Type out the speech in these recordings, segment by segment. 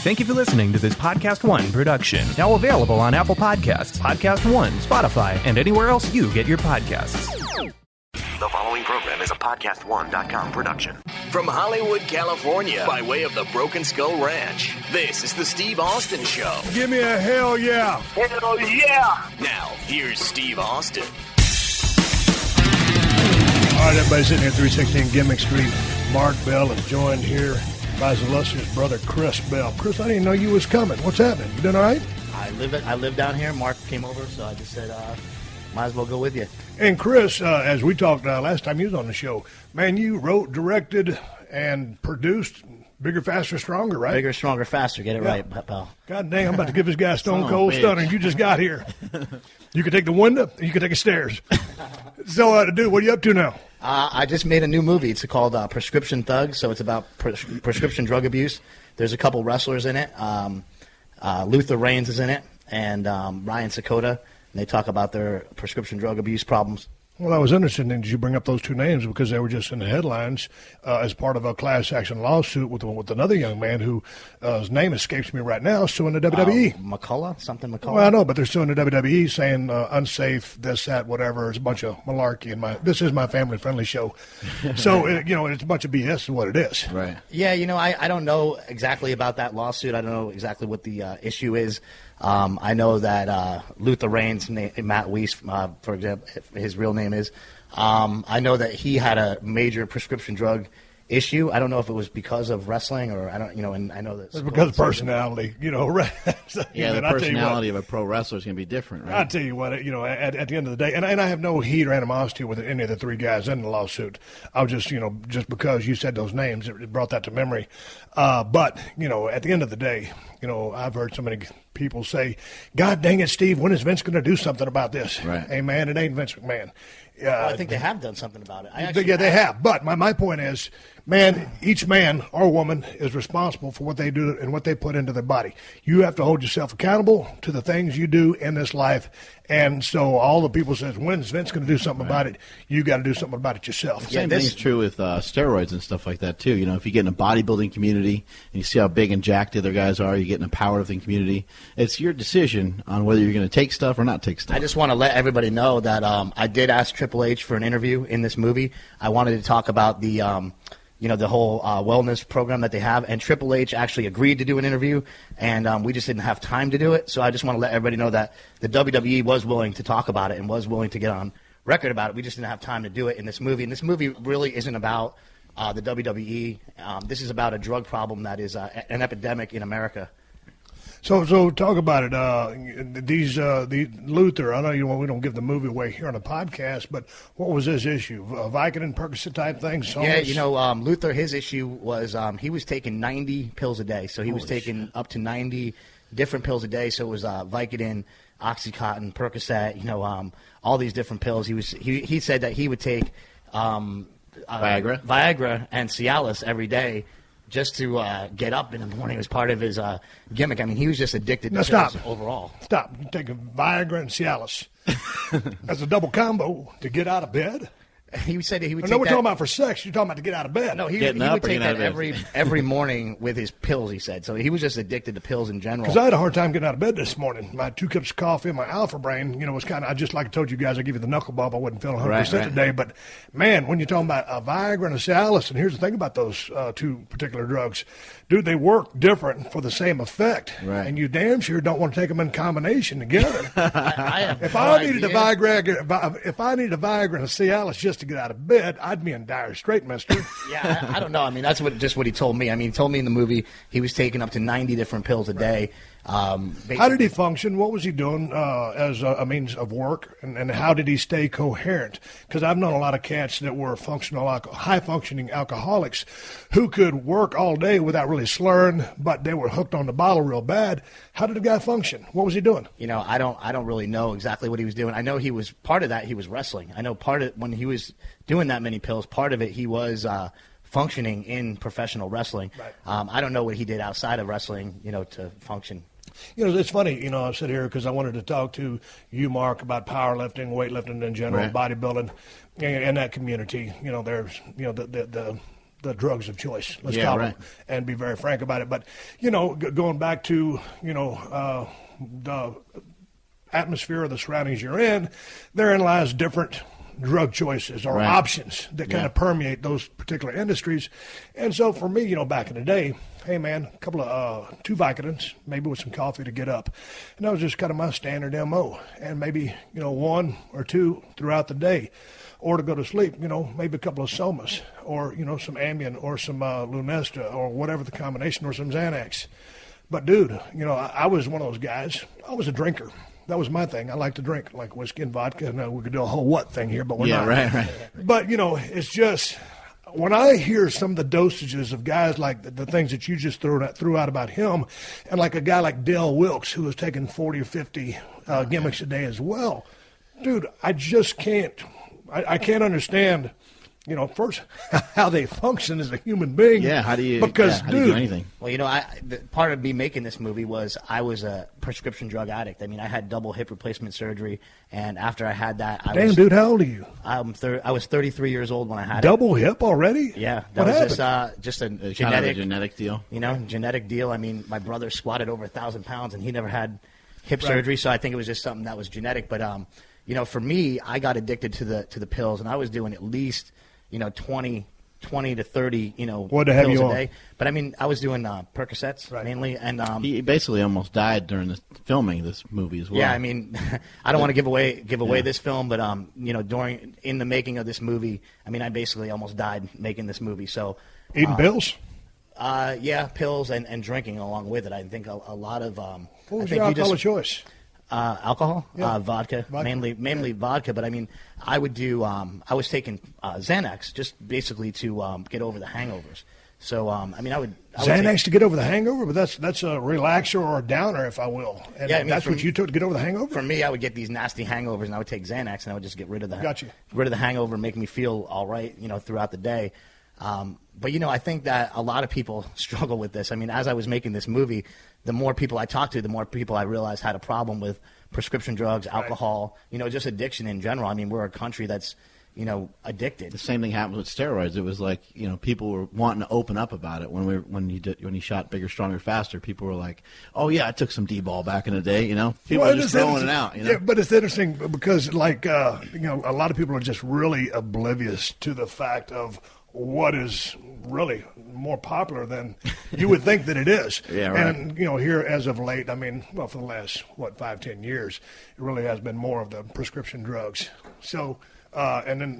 Thank you for listening to this PodcastOne production. Now available on Apple Podcasts, PodcastOne, Spotify, and anywhere else you get your podcasts. The following program is a PodcastOne.com production. From Hollywood, California, by way of the Broken Skull Ranch, this is the Steve Austin Show. Give me a hell yeah. Hell yeah. Now, here's Steve Austin. All right, everybody sitting here at 316 Gimmick Street. Mark Bell is joined here by his illustrious brother, Chris Bell. Chris, I didn't know you was coming. What's happening? You doing all right? I live down here. Mark came over, so I just said, might as well go with you. And Chris, as we talked last time you was on the show, man, you wrote, directed, and produced Bigger, Faster, Stronger, right? Bigger, Stronger, Faster. Get it right, pal. God dang, I'm about to give this guy Stone Cold Stunner. You just got here. You can take the window, and you can take the stairs. So, dude, what are you up to now? I just made a new movie. It's called Prescription Thugs, so it's about prescription drug abuse. There's a couple wrestlers in it. Luther Reigns is in it, and Ryan Sakota, and they talk about their prescription drug abuse problems. Well, I was interested in you bring up those two names because they were just in the headlines as part of a class action lawsuit with another young man who his name escapes me right now, suing the WWE. McCullough? Well, I know, but they're suing the WWE saying unsafe, this, that, whatever. It's a bunch of malarkey. This is my family-friendly show. So, it's a bunch of BS is what it is. Right. Yeah, I don't know exactly about that lawsuit. I don't know exactly what the issue is. I know that Luther Reigns, Matt Weiss, for example, his real name is. I know that he had a major prescription drug issue. I don't know if it was because of wrestling or I don't, and I know that it's because of personality, Yeah, the personality of a pro wrestler is going to be different, right? I'll tell you what, at the end of the day, and I have no heat or animosity with any of the three guys in the lawsuit. I was just because you said those names, it brought that to memory. But, at the end of the day, I've heard so many people say, God dang it, Steve, when is Vince going to do something about this? Right. Hey, man, it ain't Vince McMahon. Well, I think they have done something about it. They have. But my point is, man, each man or woman is responsible for what they do and what they put into their body. You have to hold yourself accountable to the things you do in this life. And so all the people says, when's Vince going to do something about it? You got to do something about it yourself. Same thing's true with steroids and stuff like that, too. If you get in a bodybuilding community and you see how big and jacked the other guys are, you get in a powerlifting community, it's your decision on whether you're going to take stuff or not take stuff. I just want to let everybody know that I did ask Triple H for an interview in this movie. I wanted to talk about the whole wellness program that they have, and Triple H actually agreed to do an interview, and we just didn't have time to do it. So I just want to let everybody know that the WWE was willing to talk about it and was willing to get on record about it. We just didn't have time to do it in this movie, and this movie really isn't about the WWE. This is about a drug problem that is an epidemic in America. So talk about it. These Luther. I know we don't give the movie away here on the podcast, but what was his issue? Vicodin, Percocet type things. Yeah, Luther. His issue was he was taking 90 pills a day. So he was taking up to 90 different pills a day. So it was Vicodin, OxyContin, Percocet. All these different pills. He said that he would take Viagra and Cialis every day, just to get up in the morning as part of his gimmick. I mean, he was just addicted to pills overall. Stop. You take Viagra and Cialis. That's a double combo to get out of bed. He said he would. No, we're talking about for sex. You're talking about to get out of bed. No, he would take that every morning with his pills. He said so. He was just addicted to pills in general. Because I had a hard time getting out of bed this morning. My 2 cups of coffee and my alpha brain, was kind of. I just like I told you guys, I give you the knuckle bump. I wasn't feeling 100% today. But man, when you're talking about a Viagra and a Cialis, and here's the thing about those two particular drugs, dude, they work different for the same effect, and you damn sure don't want to take them in combination together. If I needed a Viagra and a Cialis just to get out of bed, I'd be in dire strait, mister. Yeah, I don't know. I mean, that's what he told me. I mean, he told me in the movie he was taking up to 90 different pills a day. How did he function? What was he doing as a means of work, and how did he stay coherent? Because I've known a lot of cats that were high-functioning alcoholics who could work all day without really slurring, but they were hooked on the bottle real bad. How did the guy function? What was he doing? I don't really know exactly what he was doing. I know he was part of that. He was wrestling. I know part of when he was doing that many pills, part of it he was functioning in professional wrestling. Right. I don't know what he did outside of wrestling, to function. It's funny, I sit here because I wanted to talk to you, Mark, about powerlifting, weightlifting in general, bodybuilding, and that community. There's, the the drugs of choice. Let's Yeah, call right. them, and be very frank about it. But going back to the atmosphere of the surroundings you're in, therein lies different drug choices or Right. options that kind Yeah. of permeate those particular industries. And so for me, back in the day, hey man, a couple of 2 Vicodins, maybe with some coffee to get up. And that was just kind of my standard MO. And maybe, 1 or 2 throughout the day. Or to go to sleep, maybe a couple of Somas or, some Ambien or some Lunesta or whatever the combination, or some Xanax. But dude, I was one of those guys. I was a drinker. That was my thing. I like to drink, like whiskey and vodka. Now, we could do a whole what thing here, but we're not. Right. But, it's just, when I hear some of the dosages of guys like the things that you just threw out about him, and like a guy like Dale Wilkes, who was taking 40 or 50 gimmicks a day as well, dude, I just can't. I can't understand, first how they function as a human being. Yeah, how do you do anything? Well, part of me making this movie was I was a prescription drug addict. I mean, I had double hip replacement surgery, and after I had that, dude, how old are you? I was 33 years old when I had double hip already? Yeah, what that happened? was just a Kind genetic, of a genetic deal. Genetic deal. I mean, my brother squatted over 1,000 pounds, and he never had hip surgery, so I think it was just something that was genetic. But for me, I got addicted to the pills, and I was doing at least 20 to 30 what to have pills you a on? day. But I mean, I was doing Percocets mainly, and He basically almost died during the filming of this movie as well. yeah, I mean, I don't want to give away this film, but in the making of this movie, I mean, I basically almost died making this movie. So Eating pills? Yeah, pills and drinking along with it. I think a lot of What was your alcohol of choice? Alcohol, Yeah. vodka, mainly vodka. But I mean, I would do. I was taking Xanax just basically to get over the hangovers. So I mean, I would Xanax to get over the hangover, but that's a relaxer or a downer, if I will. And Yeah, I mean, that's what you took to get over the hangover. For me, I would get these nasty hangovers, and I would take Xanax, and I would just get rid of the Gotcha. rid of the hangover, make me feel all right, throughout the day. But I think that a lot of people struggle with this. I mean, as I was making this movie, the more people I talked to, the more people I realized had a problem with prescription drugs, alcohol, just addiction in general. I mean, we're a country that's, addicted. The same thing happened with steroids. It was like, people were wanting to open up about it when you shot Bigger, Stronger, Faster. People were like, "Oh yeah, I took some D-ball back in the day." People were just throwing it out. Yeah, but it's interesting because, a lot of people are just really oblivious to the fact of what is really more popular than you would think that it is. Yeah, right. And, here as of late, I mean, well, for the last, 5-10 years, it really has been more of the prescription drugs. So, and then,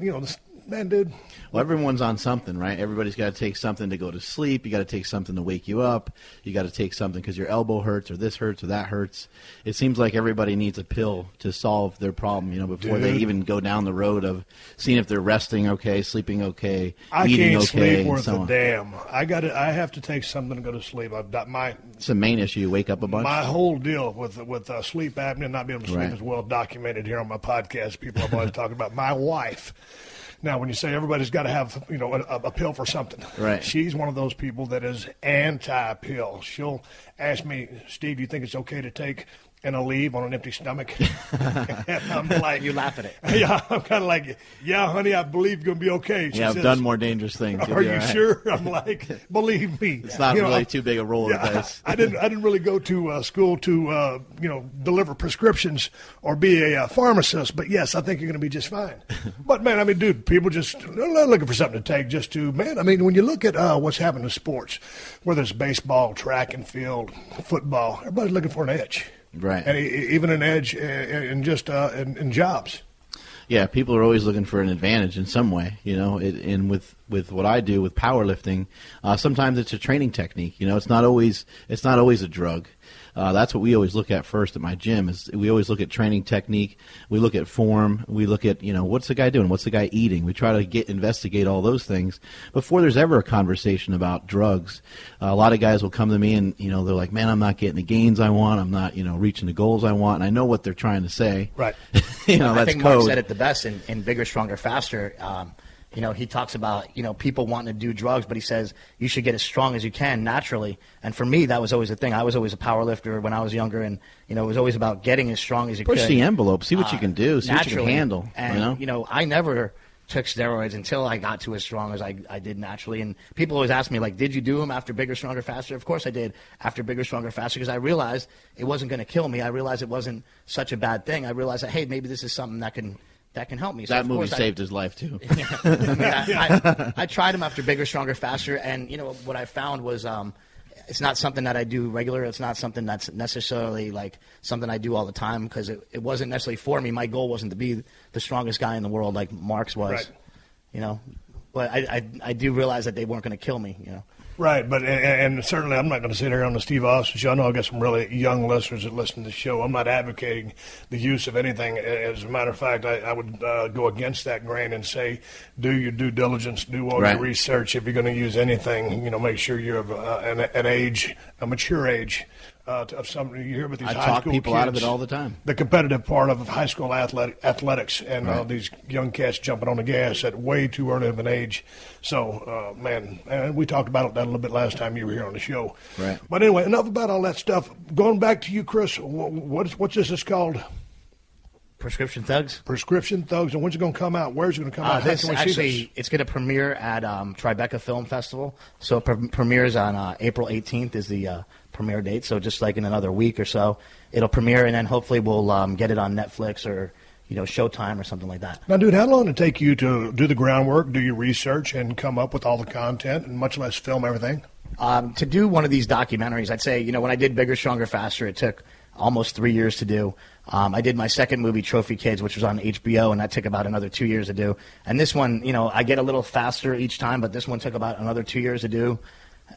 man, dude. Well, everyone's on something, right? Everybody's got to take something to go to sleep. You got to take something to wake you up. You got to take something because your elbow hurts or this hurts or that hurts. It seems like everybody needs a pill to solve their problem, before they even go down the road of seeing if they're resting okay, sleeping okay, eating can't okay, sleep worth and so a on. damn. I have to take something to go to sleep. I've got It's the main issue. You wake up a bunch. My whole deal with sleep apnea, not being able to sleep, Right. is well documented here on my podcast. People have always talking about my wife. Now, when you say everybody's got to have, a pill for something, Right. She's one of those people that is anti-pill. She'll ask me, Steve, you think it's okay to take an Aleve on an empty stomach? And I'm like, You laugh at it. Yeah, I'm kind of like, yeah, honey, I believe you're gonna be okay. She Yeah, I've says, done more dangerous things. You'll Are be you all right. sure? I'm like, believe me, It's not really too big a roll of the yeah, dice. I didn't really go to school to deliver prescriptions or be a pharmacist, but yes, I think you're going to be just fine. But man, I mean, dude, people just they're looking for something to take just to man. I mean, when you look at what's happening in sports, whether it's baseball, track and field, football, everybody's looking for an edge, Right. And even an edge in just in jobs. Yeah, people are always looking for an advantage in some way, and with what I do with powerlifting, sometimes it's a training technique. It's not always a drug. That's what we always look at first at my gym. Is we always look at training technique. We look at form. We look at what's the guy doing? What's the guy eating? We try to investigate all those things before there's ever a conversation about drugs. A lot of guys will come to me and they're like, "Man, I'm not getting the gains I want. I'm not reaching the goals I want." And I know what they're trying to say. Right. I that's think Mark code. said it the best in Bigger, Stronger, Faster. He talks about, people wanting to do drugs, but he says you should get as strong as you can naturally. And for me, that was always the thing. I was always a power lifter when I was younger, and, it was always about getting as strong as you could. Push the envelope. See what you can do. See naturally. what you can handle. And, I never took steroids until I got to as strong as I did naturally. And people always ask me, like, did you do them after Bigger, Stronger, Faster? Of course I did after Bigger, Stronger, Faster, because I realized it wasn't going to kill me. I realized it wasn't such a bad thing. I realized that, hey, maybe this is something that can help me. So that movie saved his life, too. I tried them after Bigger, Stronger, Faster, and, what I found was it's not something that I do regular. It's not something that's necessarily like something I do all the time, because it wasn't necessarily for me. My goal wasn't to be the strongest guy in the world like Mark's was, right. But I do realize that they weren't going to kill me, Right, but and certainly I'm not going to sit here on the Steve Austin show. I know I've got some really young listeners that listen to the show. I'm not advocating the use of anything. As a matter of fact, I would go against that grain and say, do your due diligence, do all your research. If you're going to use anything, make sure you're of an age, a mature age. Of something you hear about these high school kids. I talk people out of it all the time. The competitive part of high school athletics and these young cats jumping on the gas at way too early of an age. So, man, and we talked about that a little bit last time you were here on the show. Right. But anyway, enough about all that stuff. Going back to you, Chris, what's this called? Prescription Thugs. Prescription Thugs. And when's it going to come out? Where's it going to come out? It's going to premiere at Tribeca Film Festival. So it premieres on April 18th is the premiere date. So just like in another week or so, it'll premiere, and then hopefully we'll get it on Netflix or Showtime or something like that. Now, dude, how long did it take you to do the groundwork, do your research, and come up with all the content, and much less film everything? To do one of these documentaries, I'd say, when I did Bigger, Stronger, Faster, it took almost 3 years to do. I did my second movie, Trophy Kids, which was on HBO, and that took about another 2 years to do. And this one, I get a little faster each time, but this one took about another 2 years to do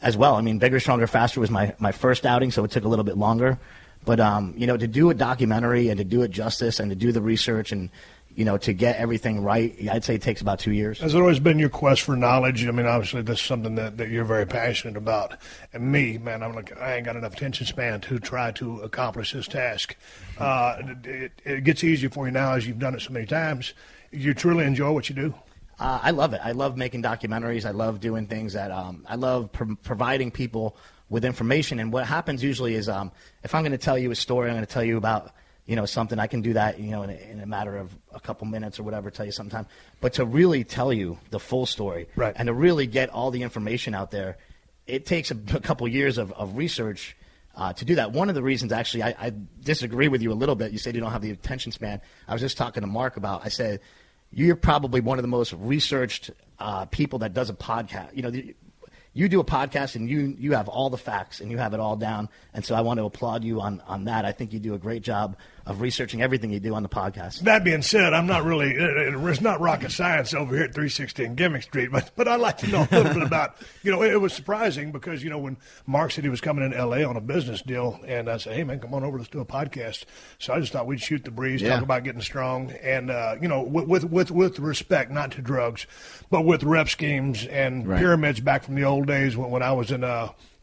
as well. I mean, Bigger, Stronger, Faster was my first outing, so it took a little bit longer. But, to do a documentary and to do it justice and to do the research and, to get everything right, I'd say it takes about 2 years. Has it always been your quest for knowledge? I mein, obviously, this is something that you're very passionate about. And me, man, I'm like, I ain't got enough attention span to try to accomplish this task. It gets easier for you now as you've done it so many times. You truly enjoy what you do? I love it. I love making documentaries. I love doing things that I love providing people with information. And what happens usually is if I'm going to tell you a story, I'm going to tell you about something, I can do that, in a matter of a couple minutes or whatever, tell you sometime. But to really tell you the full story and to really get all the information out there, it takes a couple years of research to do that. One of the reasons, actually, I disagree with you a little bit. You said you don't have the attention span. I was just talking to Mark about, I said, you're probably one of the most researched people that does a podcast. You do a podcast and you have all the facts and you have it all down. And so I want to applaud you on that. I think you do a great job of researching everything you do on the podcast. That being said, I'm not really, it's not rocket science over here at 316 Gimmick Street, but I'd like to know a little bit about, it was surprising because, when Mark said he was coming in L.A. on a business deal, and I said, hey, man, come on over, let's do a podcast. So I just thought we'd shoot the breeze, talk about getting strong, and, with respect, not to drugs, but with rep schemes and pyramids back from the old days when I was in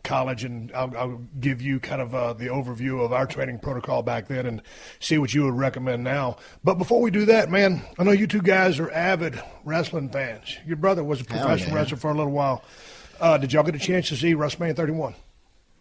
college, and I'll give you kind of the overview of our training protocol back then and see what you would recommend now. But before we do that, man, I know you two guys are avid wrestling fans. Your brother was a professional wrestler for a little while. Did y'all get a chance to see WrestleMania 31?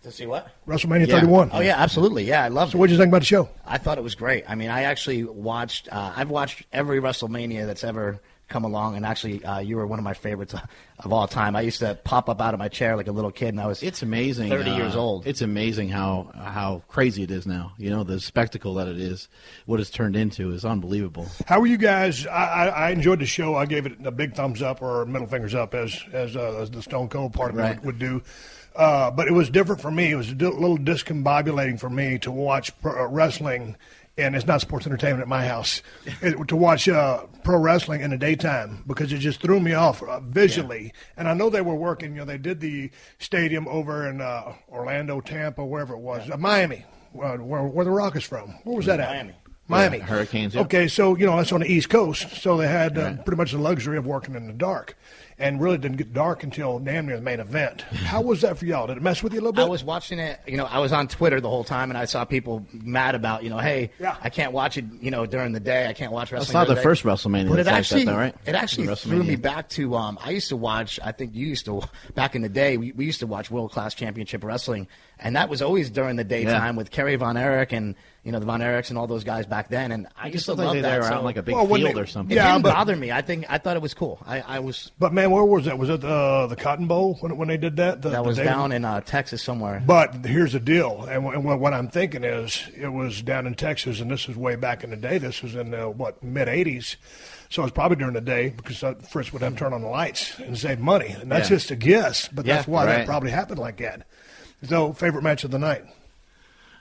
To see what? WrestleMania 31. Oh, yeah, absolutely. Yeah, I loved it. So what did you think about the show? I thought it was great. I mean, I actually watched I've watched every WrestleMania that's ever come along, and actually you were one of my favorites of all time. I used to pop up out of my chair like a little kid, and I was it's amazing 30 years old. It's amazing how crazy it is now. The spectacle that it is, what it's turned into is unbelievable. How were you guys? I enjoyed the show. I gave it a big thumbs up or middle fingers up as the Stone Cold part of it would do. But it was different for me. It was a little discombobulating for me to watch wrestling. And it's not sports entertainment at my house, to watch pro wrestling in the daytime because it just threw me off visually. Yeah. And I know they were working. They did the stadium over in Orlando, Tampa, wherever it was, Miami, where the Rock is from. Where was that at? Miami. Yeah, Hurricanes. Yep. Okay, so that's on the East Coast. So they had pretty much the luxury of working in the dark. And really didn't get dark until damn near the main event. How was that for y'all? Did it mess with you a little bit? I was watching it, I was on Twitter the whole time, and I saw people mad about, hey, I can't watch it, during the day. I can't watch wrestling. That's not the first WrestleMania. But it actually, like that, though, right? It actually threw me back to, I used to watch, I think you used to, back in the day, we used to watch World Class Championship Wrestling, and that was always during the daytime with Kerry Von Erich and the Von Erichs and all those guys back then, and I just love that. They were out on like a big field or something. It didn't bother me. I thought it was cool. I was. But man, where was that? Was it the Cotton Bowl when they did that? That was down in Texas somewhere. But here's the deal, and what I'm thinking is it was down in Texas, and this is way back in the day. This was in the mid '80s. So it's probably during the day because Fritz would have to turn on the lights and save money. And that's just a guess, but that's why that probably happened like that. So, favorite match of the night?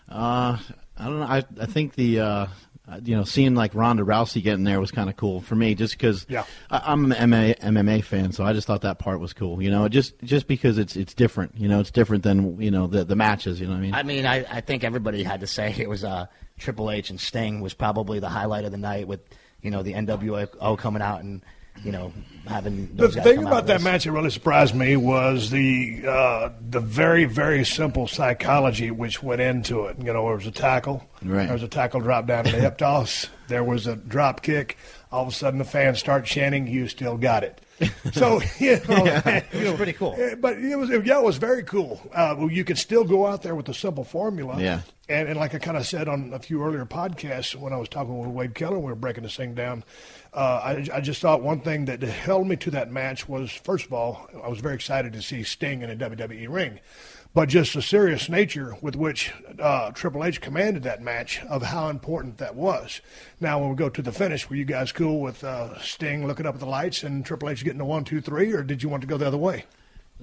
I don't know. I think the seeing like Ronda Rousey getting there was kind of cool for me, just because I'm an MMA fan, so I just thought that part was cool. Just because it's different. It's different than the matches. You know what I mean? I think everybody had to say it was Triple H and Sting was probably the highlight of the night with the NWO coming out and having those guys the thing come about out that match that really surprised me was the very, very simple psychology which went into it. There was a tackle. Right. There was a tackle drop down to the hip toss. There was a drop kick. All of a sudden the fans start chanting, "You still got it." So, it was pretty cool. But it was very cool. You could still go out there with a simple formula. Yeah. And like I kind of said on a few earlier podcasts when I was talking with Wade Keller, we were breaking this thing down. I just thought one thing that held me to that match was, first of all, I was very excited to see Sting in a WWE ring. But just the serious nature with which Triple H commanded that match of how important that was. Now, when we go to the finish, were you guys cool with Sting looking up at the lights and Triple H getting a 1, 2, 3, or did you want to go the other way?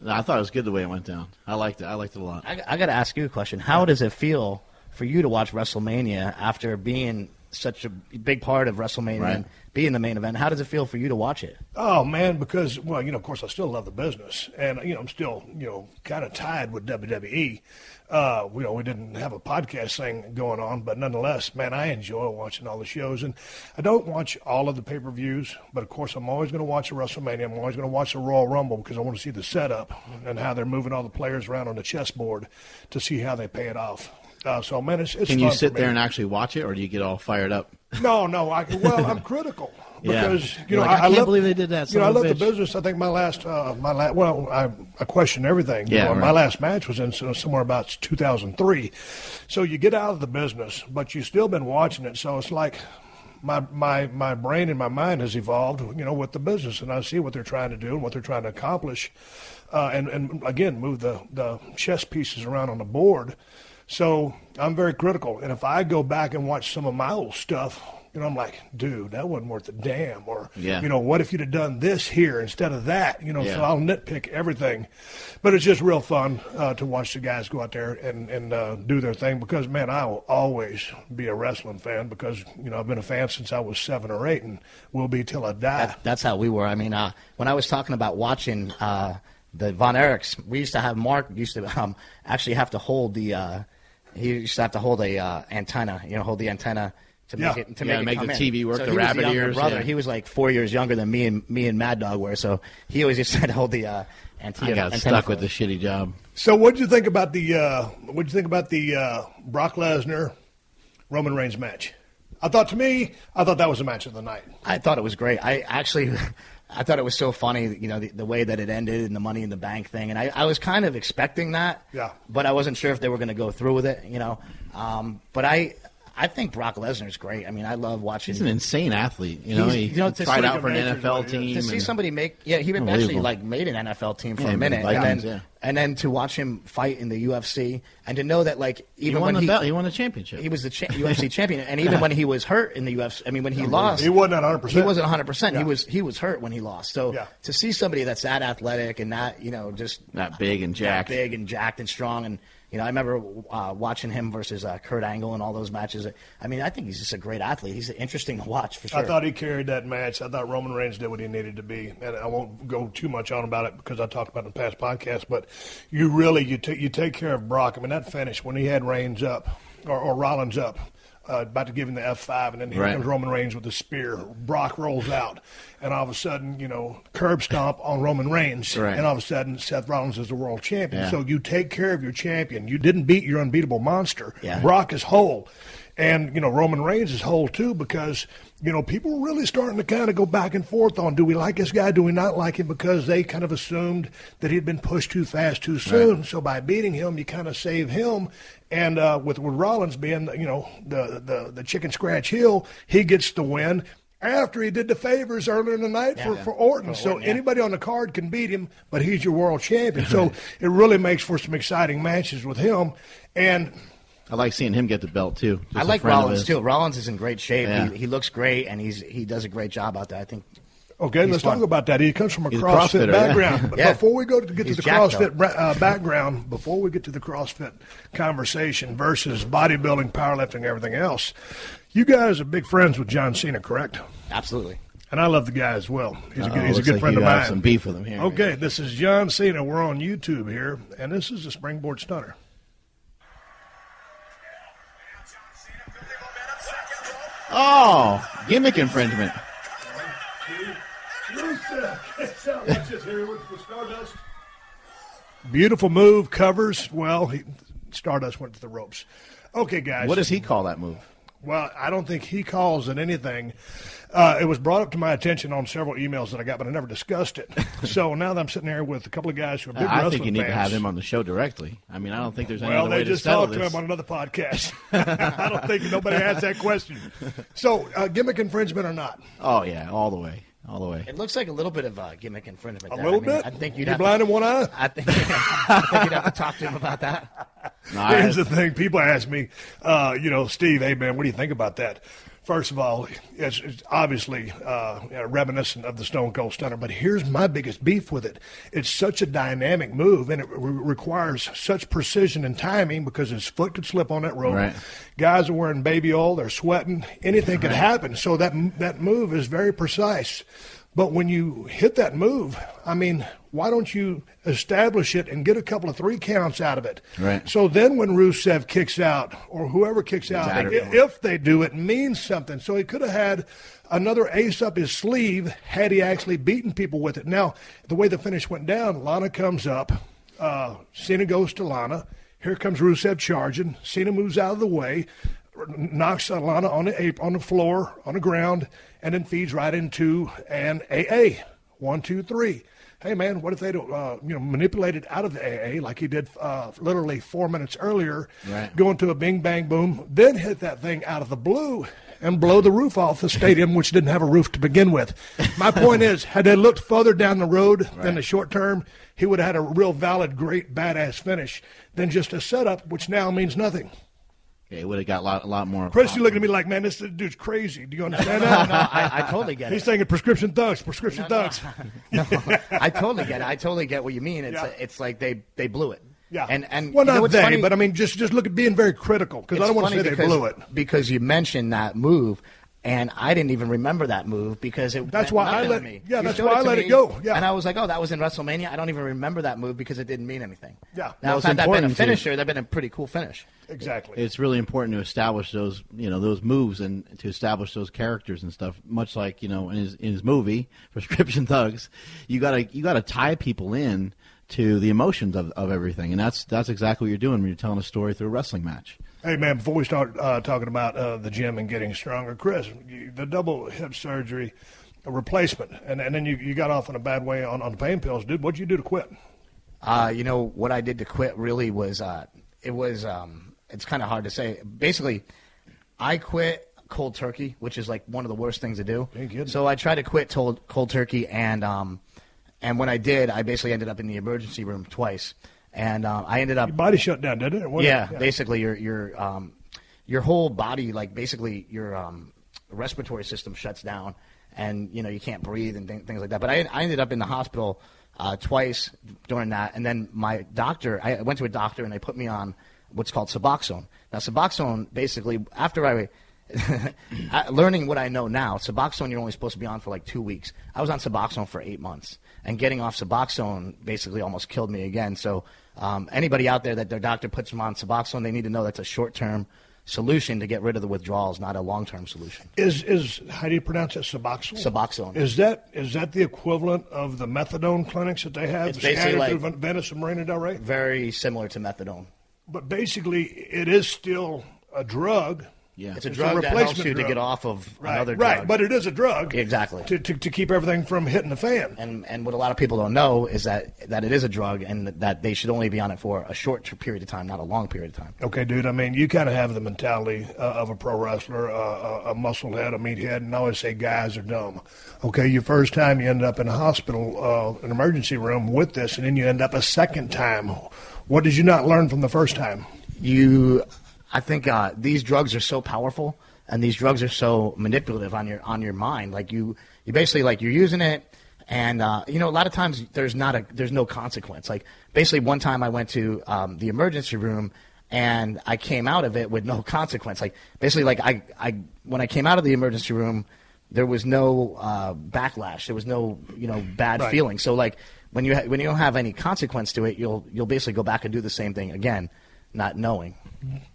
No, I thought it was good the way it went down. I liked it. I liked it a lot. I got to ask you a question. How does it feel for you to watch WrestleMania after being such a big part of WrestleMania and being the main event? How does it feel for you to watch it? Oh, man, because, well, of course, I still love the business. And, I'm still, kind of tied with WWE. We didn't have a podcast thing going on, but nonetheless, man, I enjoy watching all the shows. And I don't watch all of the pay-per-views, but, of course, I'm always going to watch a WrestleMania. I'm always going to watch the Royal Rumble because I want to see the setup and how they're moving all the players around on the chessboard to see how they pay it off. So, man, it's Can you sit there and actually watch it, or do you get all fired up? No. I'm critical because I can't believe they did that. I love the business. I think I question everything. My last match was in somewhere about 2003. So you get out of the business, but you've still been watching it. So it's like my brain and my mind has evolved, with the business, and I see what they're trying to do and what they're trying to accomplish, and again move the chess pieces around on the board. So I'm very critical. And if I go back and watch some of my old stuff, I'm like, dude, that wasn't worth a damn. Or, what if you'd have done this here instead of that? So I'll nitpick everything. But it's just real fun to watch the guys go out there and do their thing because, man, I will always be a wrestling fan because, I've been a fan since I was 7 or 8 and will be till I die. That's how we were. I mean, when I was talking about watching the Von Erichs, we used to have Mark used to actually have to hold the he used to have to hold a antenna, hold the antenna to make it make come the in. TV work. So the rabbit ears. Brother, yeah. He was like 4 years younger than me and Mad Dog were. So he always just had to hold the antenna. I got stuck with the shitty job. So what did you think about the Brock Lesnar Roman Reigns match? I thought that was the match of the night. I thought it was great. I thought it was so funny, the way that it ended and the Money in the Bank thing. And I was kind of expecting that. Yeah. But I wasn't sure if they were going to go through with it, But I think Brock Lesnar's great. I mean, I love watching. He's an insane athlete. He tried out for an NFL team. To see somebody he actually made an NFL team for a minute. And then to watch him fight in the UFC and to know that even when he won the championship. He was the UFC champion. And even when he was hurt in the UFC, I mean, when he lost. He wasn't 100%. He wasn't 100%. Yeah. He was hurt when he lost. So to see somebody that's that athletic and that, just. That big and jacked. And strong and. I remember watching him versus Kurt Angle and all those matches. I mean, I think he's just a great athlete. He's interesting to watch for sure. I thought he carried that match. I thought Roman Reigns did what he needed to be. And I won't go too much on about it because I talked about it in the past podcast. But you take care of Brock. I mean, that finish when he had Reigns up or Rollins up. About to give him the F5, and then here comes Roman Reigns with the spear. Brock rolls out, and all of a sudden, curb stomp on Roman Reigns, and all of a sudden, Seth Rollins is the world champion. Yeah. So you take care of your champion. You didn't beat your unbeatable monster. Yeah. Brock is whole. And, Roman Reigns is whole too because, people were really starting to kind of go back and forth on, do we like this guy, do we not like him, because they kind of assumed that he'd been pushed too fast too soon. Right. So by beating him, you kind of save him. And with Rollins being, the chicken scratch heel, he gets the win after he did the favors earlier in the night for Orton. So anybody on the card can beat him, but he's your world champion. So it really makes for some exciting matches with him. And I like seeing him get the belt, too. I like Rollins, too. Rollins is in great shape. Yeah. He looks great, and he does a great job out there, I think. Okay, let's talk about that. He comes from a CrossFit background. But before we get to the CrossFit background, before we get to the CrossFit conversation versus bodybuilding, powerlifting, everything else, you guys are big friends with John Cena, correct? Absolutely. And I love the guy as well. He's a good friend of mine. Some beef with him here. Okay, this is John Cena. We're on YouTube here, and this is a springboard stunner. Oh, gimmick infringement. Beautiful move, covers. Well, Stardust went to the ropes. Okay, guys. What does he call that move? Well, I don't think he calls it anything. It was brought up to my attention on several emails that I got, but I never discussed it. So now that I'm sitting here with a couple of guys who are big wrestling fans. I think you need to have him on the show directly. I mean, I don't think there's any other way to settle this. Well, they just talked to him on another podcast. I don't think nobody asked that question. So, gimmick infringement or not? Oh, yeah, all the way. All the way. It looks like a little bit of gimmick infringement. A little bit? I think you'd have blind in one eye? I think you'd have to talk to him about that. Here's the thing. People ask me, Steve, hey, man, what do you think about that? First of all, it's obviously reminiscent of the Stone Cold Stunner, but here's my biggest beef with it. It's such a dynamic move, and it requires such precision and timing because his foot could slip on that rope. Right. Guys are wearing baby oil. They're sweating. Anything could happen. So that move is very precise. But when you hit that move, I mean, why don't you establish it and get a couple of 3 counts out of it? Right. So then when Rusev kicks out or whoever kicks out, if they do, it means something. So he could have had another ace up his sleeve had he actually beaten people with it. Now, the way the finish went down, Lana comes up. Cena goes to Lana. Here comes Rusev charging. Cena moves out of the way, knocks Lana on the floor, on the ground, and then feeds right into an AA. 1, 2, 3. Hey, man, what if they don't, manipulate it out of the AA like he did literally 4 minutes earlier, go into a bing, bang, boom, then hit that thing out of the blue and blow the roof off the stadium, which didn't have a roof to begin with. My point is, had they looked further down the road than the short term, he would have had a real valid, great, badass finish than just a setup, which now means nothing. Yeah, it would have got a lot more. Chris, you looking at me like, man, this dude's crazy. Do you understand that? No, I totally get it. He's saying prescription thugs. No, I totally get it. I totally get what you mean. It's like they blew it. Yeah. And well, not they, funny? But I mean, just look at being very critical because I don't want to say they blew it. Because you mentioned that move. And I didn't even remember that move because that's why I let me. Yeah, that's why I let it go. Yeah. And I was like, oh, that was in WrestleMania. I don't even remember that move because it didn't mean anything. Yeah. Now, had that been a finisher, that'd been a pretty cool finish. Exactly. It's really important to establish those, those moves and to establish those characters and stuff. Much like, in his movie, Prescription Thugs, you gotta tie people in to the emotions of everything, and that's exactly what you're doing when you're telling a story through a wrestling match. Hey, man, before we start talking about the gym and getting stronger, Chris, the double hip surgery replacement, and then you got off in a bad way on the pain pills. Dude, what'd you do to quit? What I did to quit really was it's kind of hard to say. Basically, I quit cold turkey, which is like one of the worst things to do. So I tried to quit cold turkey, and when I did, I basically ended up in the emergency room twice. And I ended up. Your body shut down, didn't it? Yeah, basically your whole body, like basically your respiratory system shuts down, and you can't breathe and things like that. But I ended up in the hospital twice during that, and then I went to a doctor and they put me on what's called Suboxone. Now Suboxone, basically, after I learning what I know now, Suboxone you're only supposed to be on for like 2 weeks. I was on Suboxone for 8 months, and getting off Suboxone basically almost killed me again. So anybody out there that their doctor puts them on Suboxone, they need to know that's a short-term solution to get rid of the withdrawals, not a long-term solution. Is how do you pronounce it? Suboxone. Suboxone. Is that the equivalent of the methadone clinics that they have? It's basically like through Venice and Marina Del Rey. Very similar to methadone. But basically, it is still a drug Yeah. It's a drug that helps you to get off of another drug. Right, but it is a drug. Exactly. To keep everything from hitting the fan. And what a lot of people don't know is that it is a drug and that they should only be on it for a short period of time, not a long period of time. Okay, dude, I mean, you kind of have the mentality of a pro wrestler, a musclehead, a meathead, and I always say guys are dumb. Okay, your first time you ended up in a hospital, an emergency room with this, and then you end up a second time. What did you not learn from the first time? I think these drugs are so powerful, and these drugs are so manipulative on your mind. Like you basically like you're using it, and a lot of times there's no consequence. Like basically, one time I went to the emergency room, and I came out of it with no consequence. Like basically, like I when I came out of the emergency room, there was no backlash. There was no bad feeling. So like when you don't have any consequence to it, you'll basically go back and do the same thing again, not knowing.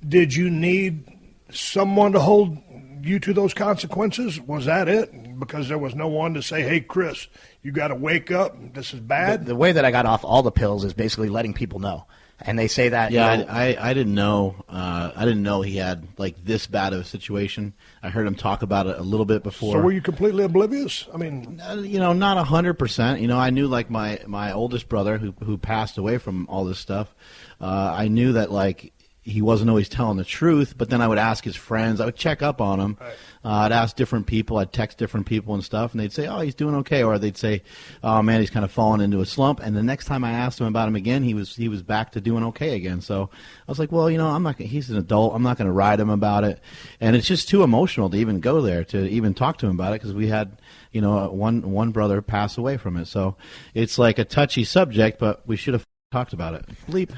Did you need someone to hold you to those consequences? Was that it? Because there was no one to say, hey, Chris, you got to wake up. This is bad. The way that I got off all the pills is basically letting people know. And they say that. Yeah, I didn't know. I didn't know he had like this bad of a situation. I heard him talk about it a little bit before. So were you completely oblivious? I mean, not 100%. I knew like my oldest brother who passed away from all this stuff. I knew that like he wasn't always telling the truth, but then I would ask his friends. I would check up on him. Right. I'd ask different people. I'd text different people and stuff, and they'd say, oh, he's doing okay. Or they'd say, oh, man, he's kind of fallen into a slump. And the next time I asked him about him again, he was back to doing okay again. So I was like, well, I'm not. He's an adult. I'm not going to ride him about it. And it's just too emotional to even go there, to even talk to him about it, because we had, one brother pass away from it. So it's like a touchy subject, but we should have talked about it. Bleep.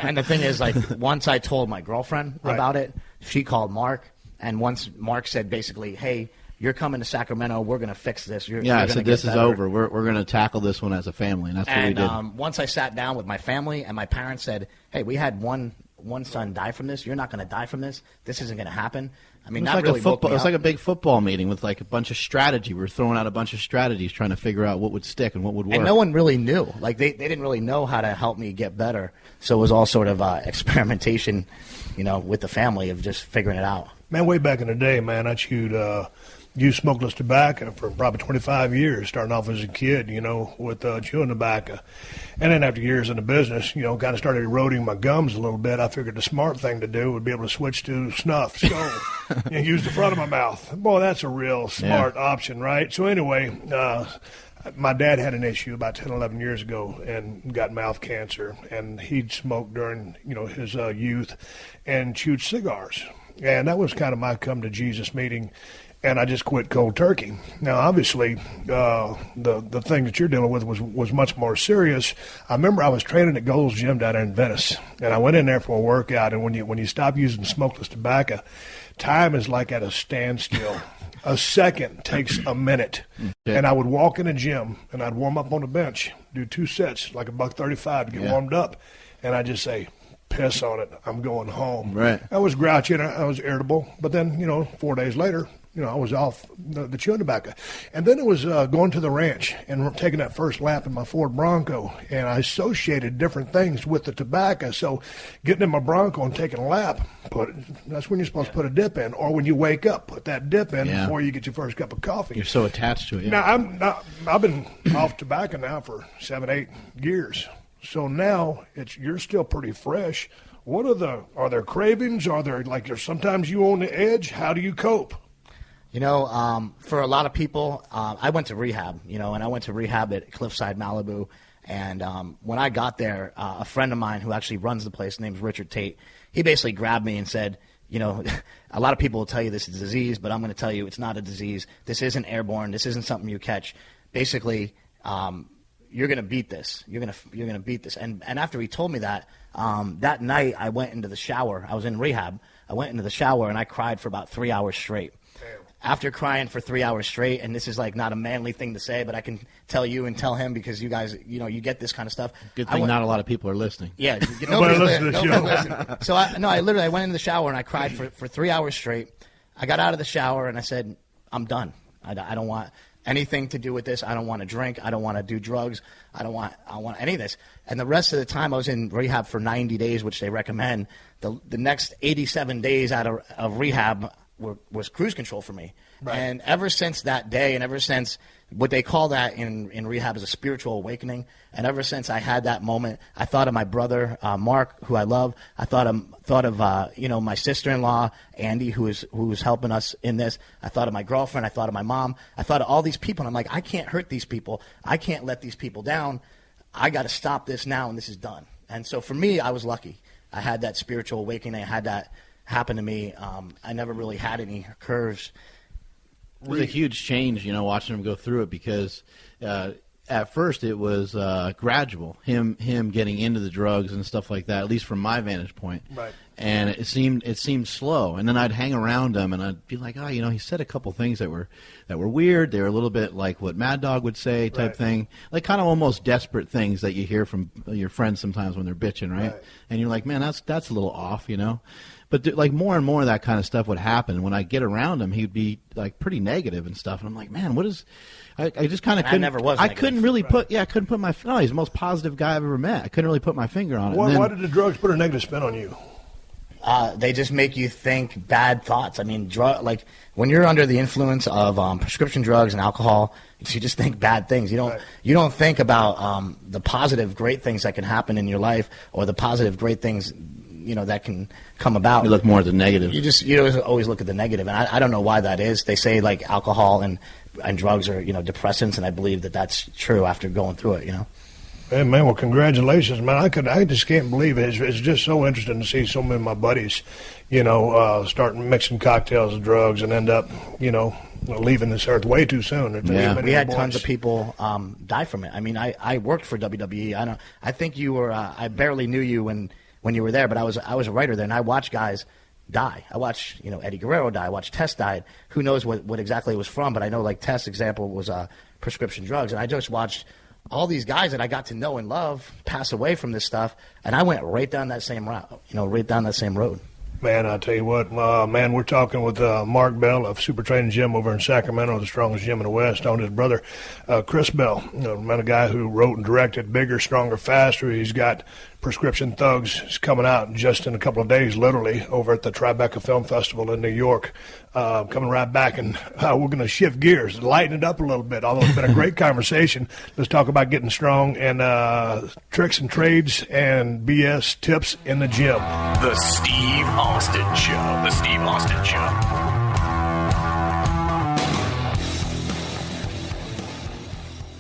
And the thing is, like, once I told my girlfriend about it, she called Mark, and once Mark said basically, hey, you're coming to Sacramento, we're going to fix this. I said, this is over. We're going to tackle this one as a family, and that's what we did. Once I sat down with my family, and my parents said, hey, we had one son die from this. You're not going to die from this. This isn't going to happen. I mean, it was like a big football meeting with like a bunch of strategy. We were throwing out a bunch of strategies, trying to figure out what would stick and what would work. And no one really knew. Like they didn't really know how to help me get better. So it was all sort of experimentation, with the family of just figuring it out. Man, way back in the day, man, I chewed used smokeless tobacco for probably 25 years, starting off as a kid, with chewing tobacco. And then after years in the business, kind of started eroding my gums a little bit. I figured the smart thing to do would be able to switch to snuff, so use the front of my mouth. Boy, that's a real smart option, right? So anyway, my dad had an issue about 10, 11 years ago and got mouth cancer, and he'd smoked during, his youth and chewed cigars. And that was kind of my come-to-Jesus meeting. And I just quit cold turkey. Now, obviously, the thing that you're dealing with was much more serious. I remember I was training at Gold's Gym down there in Venice, and I went in there for a workout. And when you stop using smokeless tobacco, time is like at a standstill. A second takes a minute. And I would walk in the gym, and I'd warm up on the bench, do 2 sets, like $135 to get warmed up, and I'd just say, piss on it, I'm going home. Right. I was grouchy and I was irritable, but then 4 days later, I was off the chewing tobacco. And then it was going to the ranch and taking that first lap in my Ford Bronco, and I associated different things with the tobacco. So getting in my Bronco and taking a lap, that's when you're supposed to put a dip in, or when you wake up, put that dip in before you get your first cup of coffee. You're so attached to it. Now, I've been off tobacco now for 7, 8 years. So now you're still pretty fresh. Are there cravings? Are there sometimes you on the edge? How do you cope? For a lot of people, I went to rehab, and I went to rehab at Cliffside, Malibu. And when I got there, a friend of mine who actually runs the place, named Richard Tate, he basically grabbed me and said, a lot of people will tell you this is a disease, but I'm going to tell you it's not a disease. This isn't airborne. This isn't something you catch. Basically, you're going to beat this. You're going to beat this. And after he told me that, that night I went into the shower. I was in rehab. I went into the shower and I cried for about 3 hours straight. After crying for 3 hours straight, and this is not a manly thing to say, but I can tell you and tell him because you guys, you get this kind of stuff. Good thing not a lot of people are listening. Yeah, nobody's listening. So I literally went into the shower and I cried for 3 hours straight. I got out of the shower and I said, I'm done. I don't want. anything to do with this. I don't want to drink. I don't want to do drugs. I don't want any of this. And the rest of the time I was in rehab for 90 days, which they recommend. The next 87 days out of rehab was cruise control for me. Right. And ever since that day, and ever since what they call that in rehab is a spiritual awakening, and ever since I had that moment, I thought of my brother Mark, who I love. I thought of my sister-in-law Andy, who was helping us in this. I thought of my girlfriend. I thought of my mom. I thought of all these people, and I'm like, I can't hurt these people. I can't let these people down. I got to stop this now, and this is done. And so for me, I was lucky. I had that spiritual awakening. I had that happen to me. I never really had any curves. It was a huge change, watching him go through it, because at first it was gradual, him getting into the drugs and stuff like that, at least from my vantage point. Right. And it seemed slow. And then I'd hang around him and I'd be like, he said a couple things that were weird. They were a little bit like what Mad Dog would say type thing, like kind of almost desperate things that you hear from your friends sometimes when they're bitching, right? And you're like, man, that's a little off, But like more and more of that kind of stuff would happen. When I get around him, he'd be like pretty negative and stuff. And I'm like, man, what is? I just kind of couldn't. I never was. I couldn't really put. Yeah, I couldn't put my. No, he's the most positive guy I've ever met. I couldn't really put my finger on it. Why did the drugs put a negative spin on you? They just make you think bad thoughts. I mean, like when you're under the influence of prescription drugs and alcohol, you just think bad things. You don't think about the positive, great things that can happen in your life, or the positive, great things that can come about. You look more at the negative. You always look at the negative, and I don't know why that is. They say like alcohol and drugs are depressants, and I believe that that's true after going through it. Hey, man, well, congratulations, man. I just can't believe it. It's just so interesting to see so many of my buddies, starting mixing cocktails and drugs and end up, leaving this earth way too soon. Yeah. We had tons of people die from it. I mean, I worked for WWE. I think you were. I barely knew you when you were there, but I was a writer there, and I watched guys die. I watched Eddie Guerrero die. I watched Tess died. Who knows what exactly it was from? But I know like Tess' example was prescription drugs, and I just watched all these guys that I got to know and love pass away from this stuff, and I went right down that same route, right down that same road. Man, I'll tell you what, man, we're talking with Mark Bell of Super Training Gym over in Sacramento, the strongest gym in the West, on his brother, Chris Bell, a guy who wrote and directed Bigger, Stronger, Faster. He's got Prescription Thugs is coming out just in a couple of days, literally, over at the Tribeca Film Festival in New York. Coming right back, and we're going to shift gears, lighten it up a little bit, although it's been a great conversation. Let's talk about getting strong and tricks and trades and BS tips in the gym. The Steve Austin Show. The Steve Austin Show.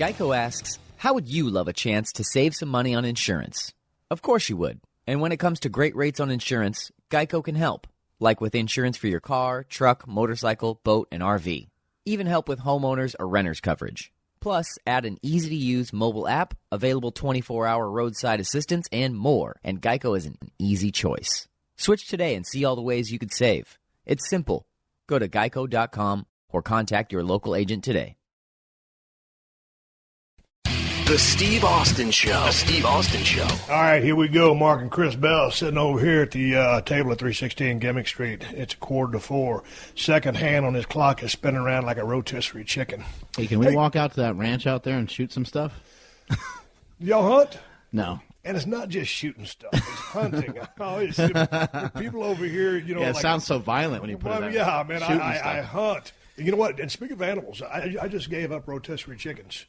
Geico asks, how would you love a chance to save some money on insurance? Of course you would. And when it comes to great rates on insurance, Geico can help. Like with insurance for your car, truck, motorcycle, boat, and RV. Even help with homeowners or renters coverage. Plus, add an easy-to-use mobile app, available 24-hour roadside assistance, and more. And Geico is an easy choice. Switch today and see all the ways you could save. It's simple. Go to geico.com or contact your local agent today. The Steve Austin Show. The Steve Austin Show. All right, here we go. Mark and Chris Bell sitting over here at the table at 316 Gimmick Street. It's 3:45. Second hand on his clock is spinning around like a rotisserie chicken. Hey, can we walk out to that ranch out there and shoot some stuff? Y'all hunt? No. And it's not just shooting stuff; it's hunting. People over here, Yeah, it sounds so violent when you put it that yeah, man, I hunt. You know what? And speaking of animals, I just gave up rotisserie chickens.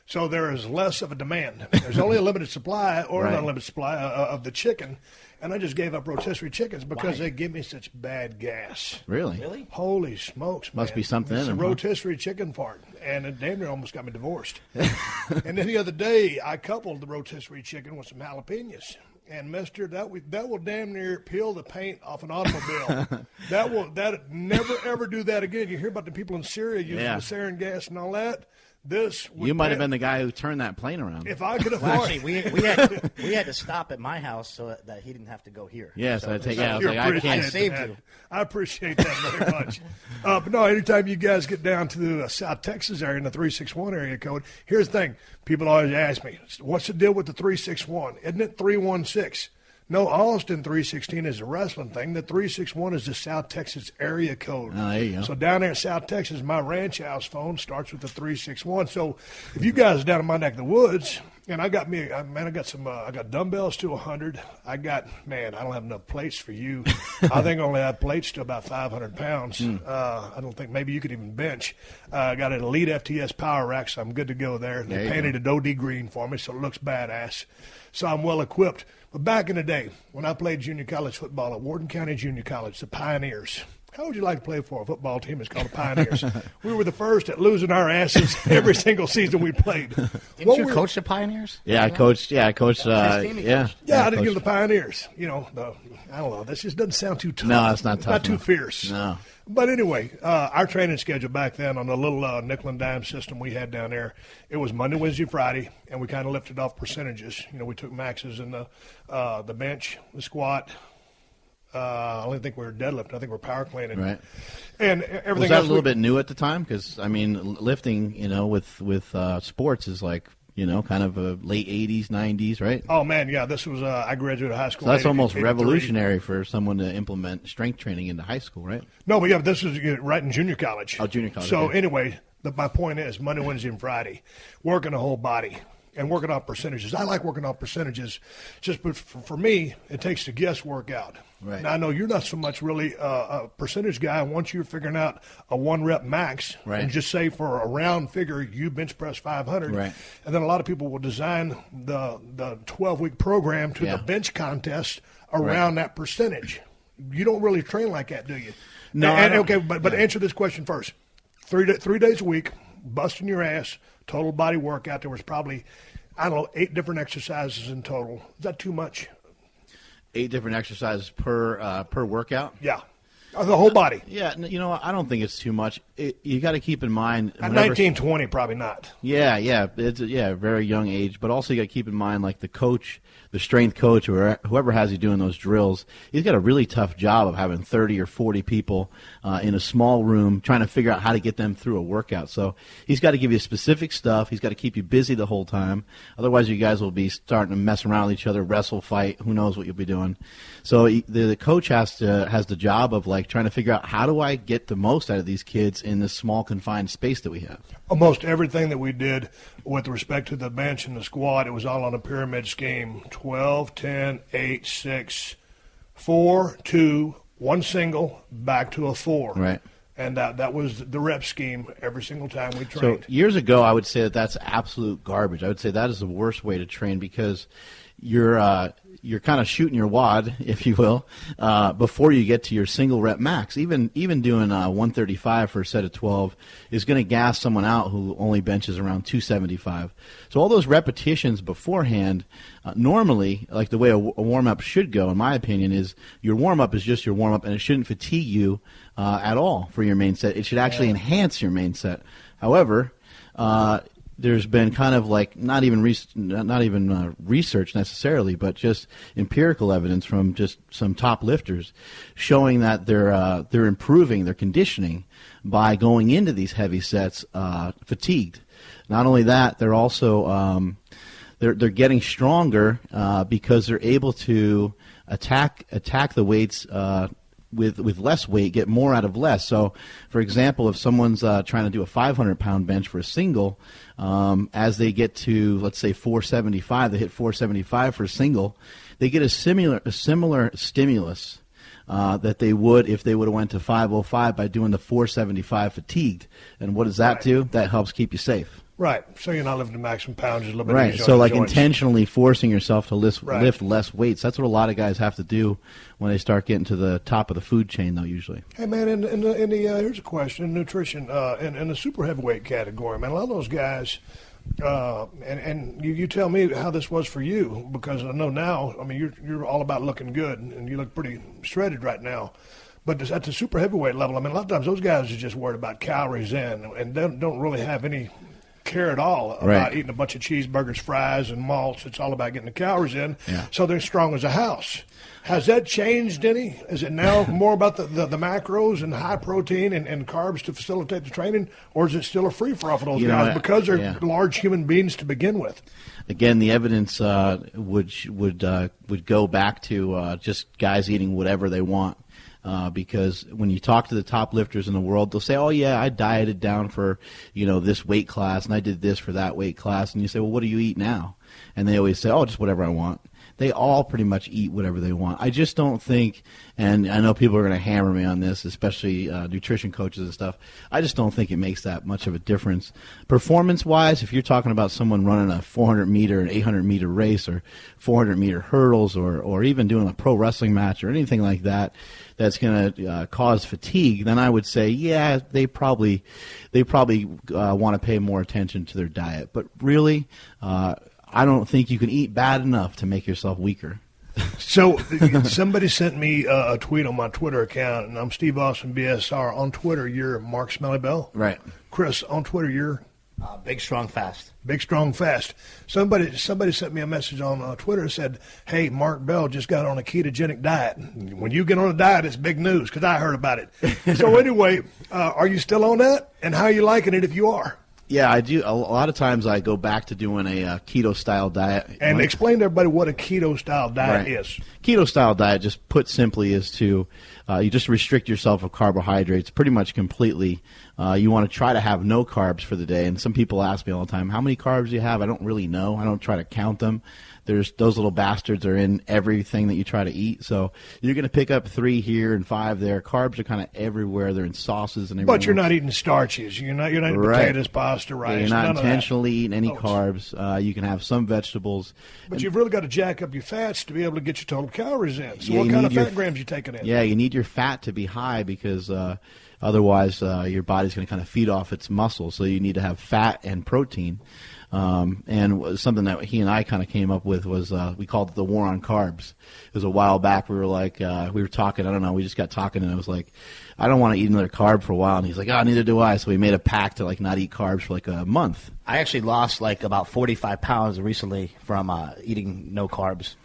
So there is less of a demand. There's only a limited supply or an unlimited supply of the chicken. And I just gave up rotisserie chickens because they give me such bad gas. Really? Holy smokes, man. Must be something it's in a them, rotisserie chicken fart. And it damn near almost got me divorced. And then the other day, I coupled the rotisserie chicken with some jalapenos. And mister, that will damn near peel the paint off an automobile. that never ever do that again. You hear about the people in Syria using the sarin gas and all that. You might have been the guy who turned that plane around. If I could afford it. We had to stop at my house so that he didn't have to go here. Yes, so I saved you. I appreciate that very much. But no, anytime you guys get down to the South Texas area in the 361 area code, here's the thing. People always ask me, what's the deal with the 361? Isn't it 316? No, Austin 316 is a wrestling thing. The 361 is the South Texas area code. Oh, there you go. So down there in South Texas, my ranch house phone starts with the 361. So if you guys are down in my neck of the woods, and I got I got dumbbells to 100. I don't have enough plates for you. I think I only have plates to about 500 pounds. I don't think maybe you could even bench. I got an Elite FTS power rack, so I'm good to go there. They painted it OD green for me, so it looks badass. So I'm well equipped. But back in the day, when I played junior college football at Wharton County Junior College, the Pioneers. How would you like to play for a football team that's called the Pioneers? We were the first at losing our asses every single season we played. Didn't you coach the Pioneers? Yeah, I coached. I did get the Pioneers. I don't know. This just doesn't sound too tough. No, it's not tough. Not too fierce. No. But anyway, our training schedule back then on the little nickel and dime system we had down there, it was Monday, Wednesday, Friday, and we kind of lifted off percentages. We took maxes in the bench, the squat. I don't think we were deadlifting. I think we were power cleaning. Right. And everything was that else a little bit new at the time? Because, lifting, with sports is like, kind of a late 80s, 90s, right? Oh, man, yeah. This was, I graduated high school. So that's almost revolutionary for someone to implement strength training into high school, right? No, but this was right in junior college. Oh, junior college. So anyway, my point is Monday, Wednesday, and Friday, working the whole body. And working on percentages. I like working on percentages. But for me, it takes the guesswork out. Right. Now, I know you're not so much really a percentage guy. Once you're figuring out a 1-rep max, right, and just say for a round figure, you bench press 500. Right. And then a lot of people will design the 12-week program to the bench contest around that percentage. You don't really train like that, do you? No. But answer this question first. 3 days a week, busting your ass, total body workout. There was probably, 8 different exercises in total. Is that too much? 8 different exercises per workout? Yeah. The whole body. Yeah, I don't think it's too much. You got to keep in mind. At 19, 20, probably not. Yeah, it's a very young age. But also you got to keep in mind, like the coach, the strength coach, or whoever has you doing those drills, he's got a really tough job of having 30 or 40 people in a small room trying to figure out how to get them through a workout. So he's got to give you specific stuff. He's got to keep you busy the whole time. Otherwise, you guys will be starting to mess around with each other, wrestle, fight. Who knows what you'll be doing. So the coach has the job of like trying to figure out how do I get the most out of these kids in this small confined space that we have. Almost everything that we did with respect to the bench and the squat, it was all on a pyramid scheme. 12, 10, 8, 6, 4, 2, 1 single, back to a 4. Right. And that was the rep scheme every single time we trained. So years ago, I would say that's absolute garbage. I would say that is the worst way to train because you're kind of shooting your wad, if you will, before you get to your single rep max. Even doing 135 for a set of 12 is going to gas someone out who only benches around 275. So all those repetitions beforehand, normally, like the way a warm-up should go, in my opinion, is your warm-up is just your warm-up, and it shouldn't fatigue you at all for your main set. It should actually enhance your main set. However, there's been kind of like not even research necessarily, but just empirical evidence from just some top lifters showing that they're improving their conditioning by going into these heavy sets fatigued. Not only that, they're also they're getting stronger because they're able to attack the weights with less weight, get more out of less. So, for example, if someone's trying to do a 500-pound bench for a single, as they get to, let's say, 475, they hit 475 for a single, they get a similar stimulus that they would if they would have went to 505 by doing the 475 fatigued. And what does that do? That helps keep you safe. Right. So you're not lifting maximum pounds, just a little bit right. easier So on the like joints. intentionally forcing yourself to lift less weights. That's what a lot of guys have to do when they start getting to the top of the food chain, though, usually. Hey, man, in the here's a question, nutrition, in the super heavyweight category, man, a lot of those guys, and you tell me how this was for you, because I know now, I mean, you're all about looking good, and you look pretty shredded right now. But at the super heavyweight level, I mean, a lot of times those guys are just worried about calories in, and don't really have any care at all about eating a bunch of cheeseburgers, fries, and malts. It's all about getting the calories in, so they're strong as a house. Has that changed any? Is it now more about the macros and high protein and carbs to facilitate the training, or is it still a free-for-all for those guys because they're large human beings to begin with? Again, the evidence would go back to just guys eating whatever they want. Because when you talk to the top lifters in the world, they'll say, "Oh yeah, I dieted down for this weight class, and I did this for that weight class." And you say, "Well, what do you eat now?" And they always say, "Oh, just whatever I want." They all pretty much eat whatever they want. I just don't think, and I know people are going to hammer me on this, especially nutrition coaches and stuff. I just don't think it makes that much of a difference. Performance-wise, if you're talking about someone running a 400-meter and 800-meter race or 400-meter hurdles or even doing a pro wrestling match or anything like that, that's going to cause fatigue, then I would say, yeah, they probably want to pay more attention to their diet. But really, I don't think you can eat bad enough to make yourself weaker. So somebody sent me a tweet on my Twitter account, and I'm Steve Austin BSR. On Twitter, you're Mark Smelly Bell. Right. Chris, on Twitter, you're? Big, Strong, Fast. Big, Strong, Fast. Somebody sent me a message on Twitter and said, hey, Mark Bell just got on a ketogenic diet. When you get on a diet, it's big news because I heard about it. So anyway, are you still on that? And how are you liking it if you are? Yeah, I do. A lot of times I go back to doing a keto-style diet. And explain to everybody what a keto-style diet is. Keto-style diet, just put simply, is to you just restrict yourself of carbohydrates pretty much completely. You want to try to have no carbs for the day. And some people ask me all the time, how many carbs do you have? I don't really know. I don't try to count them. Those little bastards are in everything that you try to eat. So you're going to pick up 3 here and 5 there. Carbs are kind of everywhere. They're in sauces and everything. But you're not eating starches. You're not eating potatoes, pasta, rice. Yeah, you're not intentionally eating any carbs. You can have some vegetables. But you've really got to jack up your fats to be able to get your total calories in. So what kind of fat grams you taking in? Yeah, you need your fat to be high because otherwise your body's going to kind of feed off its muscle. So you need to have fat and protein. And something that he and I kind of came up with was we called it the war on carbs. It was a while back. We were like, we were talking, I don't know, we just got talking, and I was like, I don't want to eat another carb for a while. And he's like, oh, neither do I. So we made a pact to not eat carbs for a month. I actually lost about 45 pounds recently from eating no carbs.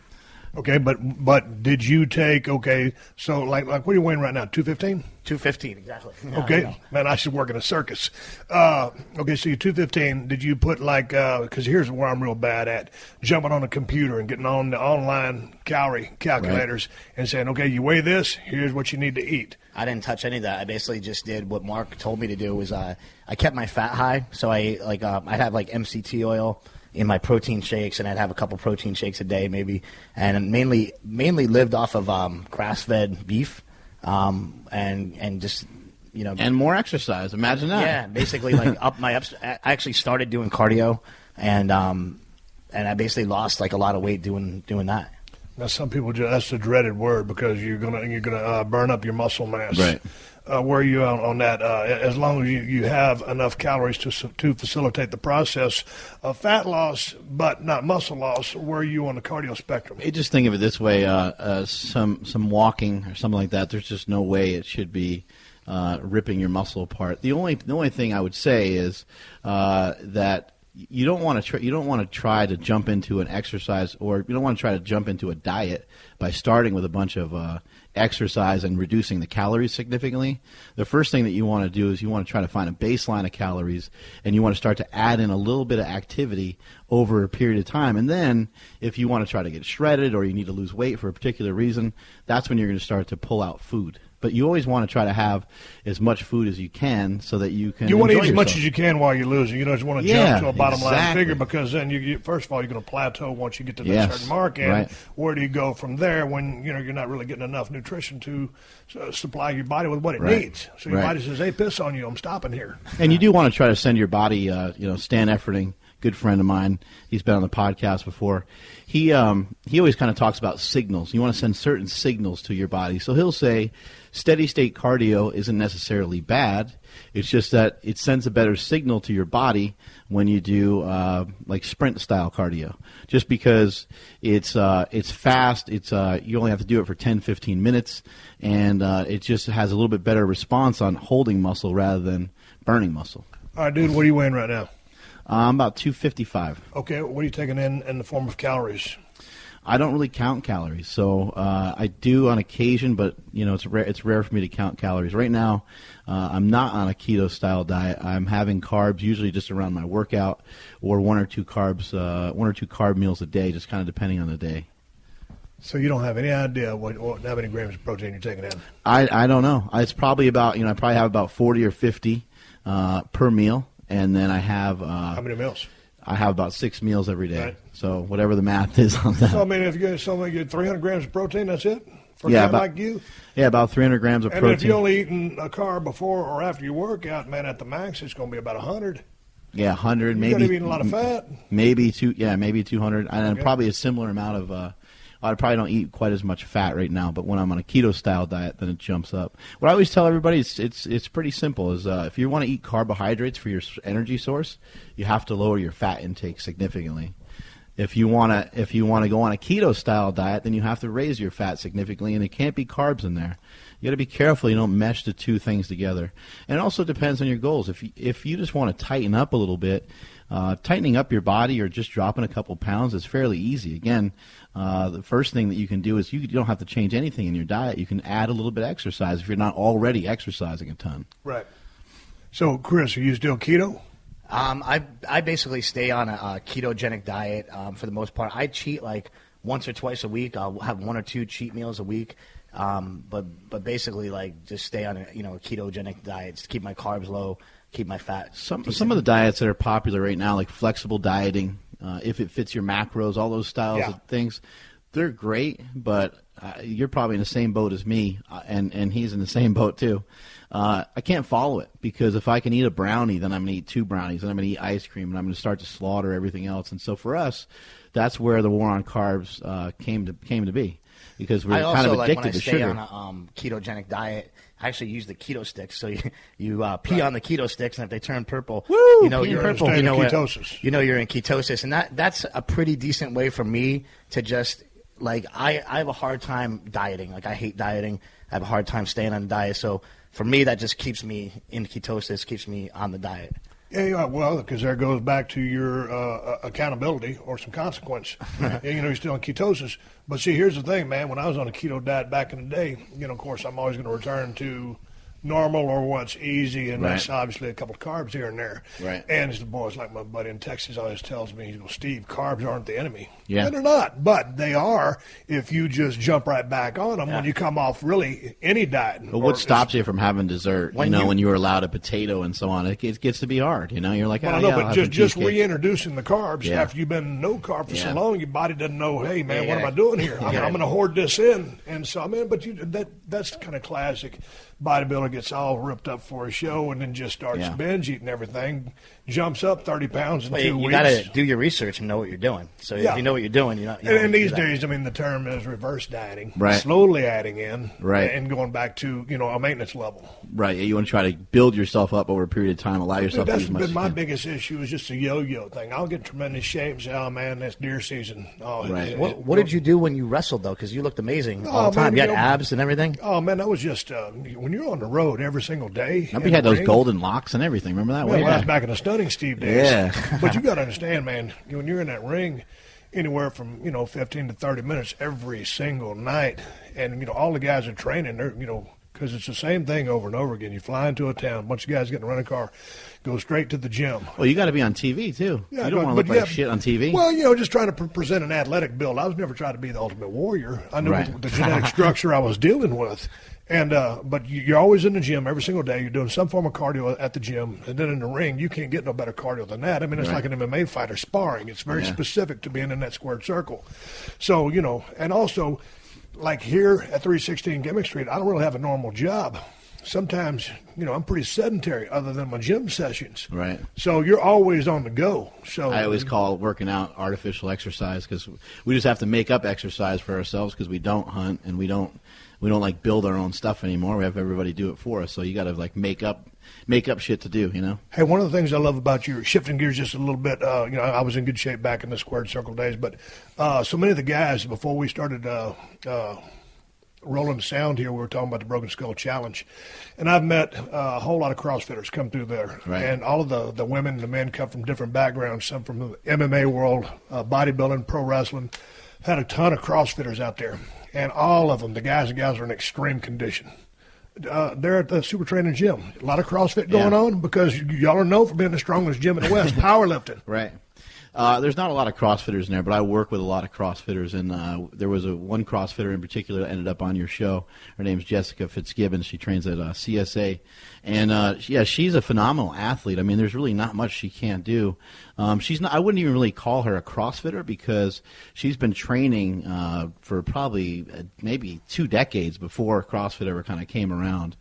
Okay, but did you take, so what are you weighing right now, 215? 215, exactly. Okay, man, I should work in a circus. So you're 215. Did you put because here's where I'm real bad at, jumping on a computer and getting on the online calorie calculators and saying, okay, you weigh this, here's what you need to eat. I didn't touch any of that. I basically just did what Mark told me to do was I kept my fat high, so I I'd have MCT oil in my protein shakes, and I'd have a couple protein shakes a day maybe, and mainly lived off of grass-fed beef, and just and more exercise. Imagine that. Yeah, basically I actually started doing cardio, and I basically lost a lot of weight doing that. Now some people that's the dreaded word because you're gonna burn up your muscle mass. Right. Where are you on that? As long as you have enough calories to facilitate the process of fat loss, but not muscle loss, where are you on the cardio spectrum? Just think of it this way: some walking or something like that. There's just no way it should be ripping your muscle apart. The only thing I would say is that you don't want to try to jump into an exercise, or you don't want to try to jump into a diet by starting with a bunch of exercise and reducing the calories significantly. The first thing that you want to do is you want to try to find a baseline of calories, and you want to start to add in a little bit of activity over a period of time. And then if you want to try to get shredded or you need to lose weight for a particular reason, that's when you're going to start to pull out food. But you always want to try to have as much food as you can so that you can. You want to eat as yourself. much as you can while you're losing. You don't just want to jump to a bottom line figure, because then you first of all you're going to plateau once you get to that certain mark. And where do you go from there when you're not really getting enough nutrition to supply your body with what it needs? So your body says, "Hey, piss on you! I'm stopping here." And you do want to try to send your body, Stan Efforting, good friend of mine. He's been on the podcast before. He always kind of talks about signals. You want to send certain signals to your body. So he'll say steady state cardio isn't necessarily bad. It's just that it sends a better signal to your body when you do sprint style cardio. Just because it's fast, you only have to do it for 10-15 minutes, and it just has a little bit better response on holding muscle rather than burning muscle. All right, dude, what are you weighing right now? I'm about 255. Okay, what are you taking in the form of calories? I don't really count calories, so I do on occasion, but it's rare for me to count calories. Right now, I'm not on a keto style diet. I'm having carbs usually just around my workout, or one or two carb meals a day, just kind of depending on the day. So you don't have any idea how many grams of protein you're taking in? I don't know. It's probably about I probably have about 40 or 50 per meal, and then I have how many meals? I have about 6 meals every day. Right. So whatever the math is on that. So, I mean, if you get 300 grams of protein, that's it? For a guy like you? Yeah, about 300 grams of protein. And if you're only eating a carb before or after your workout, man, at the max, it's going to be about 100. Yeah, 100, maybe. You're going to be eating a lot of fat. Maybe 200. And probably a similar amount of I probably don't eat quite as much fat right now, but when I'm on a keto-style diet, then it jumps up. What I always tell everybody is it's pretty simple. Is if you want to eat carbohydrates for your energy source, you have to lower your fat intake significantly. If you want to go on a keto-style diet, then you have to raise your fat significantly, and it can't be carbs in there. You got to be careful you don't mesh the two things together. And it also depends on your goals. If you just want to tighten up a little bit, tightening up your body or just dropping a couple pounds is fairly easy. Again, the first thing that you can do is you don't have to change anything in your diet. You can add a little bit of exercise if you're not already exercising a ton. Right. So, Chris, are you still keto? I basically stay on a ketogenic diet for the most part. I cheat like once or twice a week. I'll have 1 or 2 cheat meals a week. But basically like just stay on a ketogenic diet to keep my carbs low, keep my fat. Some of the diets that are popular right now, like flexible dieting, if it fits your macros, all those styles of things, they're great. But you're probably in the same boat as me, and he's in the same boat too. I can't follow it because if I can eat a brownie, then I'm going to eat 2 brownies, and I'm going to eat ice cream, and I'm going to start to slaughter everything else. And so for us, that's where the war on carbs came to be. Because we're kind of addicted to sugar. I also, when I stay on a ketogenic diet, I actually use the keto sticks. So you pee on the keto sticks, and if they turn purple, you're in ketosis. You're in ketosis, and that's a pretty decent way for me to just like I have a hard time dieting. Like I hate dieting. I have a hard time staying on a diet. So for me, that just keeps me in ketosis, keeps me on the diet. Yeah, well, because there goes back to your accountability or some consequence. You're still in ketosis. But see, here's the thing, man. When I was on a keto diet back in the day, of course, I'm always going to return to normal or what's easy, and that's obviously a couple of carbs here and there. Right. And the boys, like my buddy in Texas always tells me, he goes, Steve, carbs aren't the enemy. Yeah. And they're not, but they are if you just jump right back on them when you come off really any diet. Well, what stops you from having dessert, when you were allowed a potato and so on? It gets to be hard, You're like, but just reintroducing the carbs after you've been no carb for so long, your body doesn't know, hey, man, what am I doing here? I'm going to hoard this in. And so, that's kind of classic. Bodybuilder gets all ripped up for a show and then just starts binge eating everything, jumps up 30 pounds in 2 weeks. You got to do your research and know what you're doing. So if you know what you're doing, and these days, the term is reverse dieting, right? Slowly adding in, right, and going back to a maintenance level, right? You want to try to build yourself up over a period of time, allow yourself to use much. That's been my biggest issue is just a yo-yo thing. I'll get tremendous shape and say, "Oh man, that's deer season." Oh, right. What did you do when you wrestled though? Because you looked amazing all the time. You had abs and everything. Oh man, that was just when you're on the road every single day. Remember you had those golden locks and everything. Remember that? Well, that was back in the Stunning Steve days. Yeah. But you got to understand, man, when you're in that ring, anywhere from 15 to 30 minutes every single night, and all the guys are training. They're because it's the same thing over and over again. You fly into a town, a bunch of guys get in a rental car, go straight to the gym. Well, you got to be on TV too. Yeah, you don't want to look like shit on TV. Well, just trying to present an athletic build. I was never trying to be the ultimate warrior. I knew the genetic structure I was dealing with. And but you're always in the gym every single day. You're doing some form of cardio at the gym, and then in the ring, you can't get no better cardio than that. It's like an MMA fighter sparring. It's very specific to being in that squared circle. So and also, like here at 316 Gimmick Street, I don't really have a normal job. Sometimes I'm pretty sedentary, other than my gym sessions. Right. So you're always on the go. So I always call working out artificial exercise because we just have to make up exercise for ourselves because we don't hunt and we don't like build our own stuff anymore. We have everybody do it for us. So you got to like make up shit to do, Hey, one of the things I love about you, shifting gears just a little bit, I was in good shape back in the squared circle days, but so many of the guys before we started rolling sound here, we were talking about the Broken Skull Challenge, and I've met a whole lot of CrossFitters come through there, right. And all of the women and the men come from different backgrounds, some from the MMA world, bodybuilding, pro wrestling. Had a ton of CrossFitters out there, and all of them, the guys and gals, are in extreme condition. They're at the Super Training Gym. A lot of CrossFit going on because y'all are known for being the strongest gym in the West, powerlifting. Right. There's not a lot of CrossFitters in there, but I work with a lot of CrossFitters, and there was one CrossFitter in particular that ended up on your show. Her name's Jessica Fitzgibbons. She trains at CSA, and she's a phenomenal athlete. I mean, there's really not much she can't do. She's not. I wouldn't even really call her a CrossFitter because she's been training for probably maybe 2 decades before CrossFit ever kind of came around.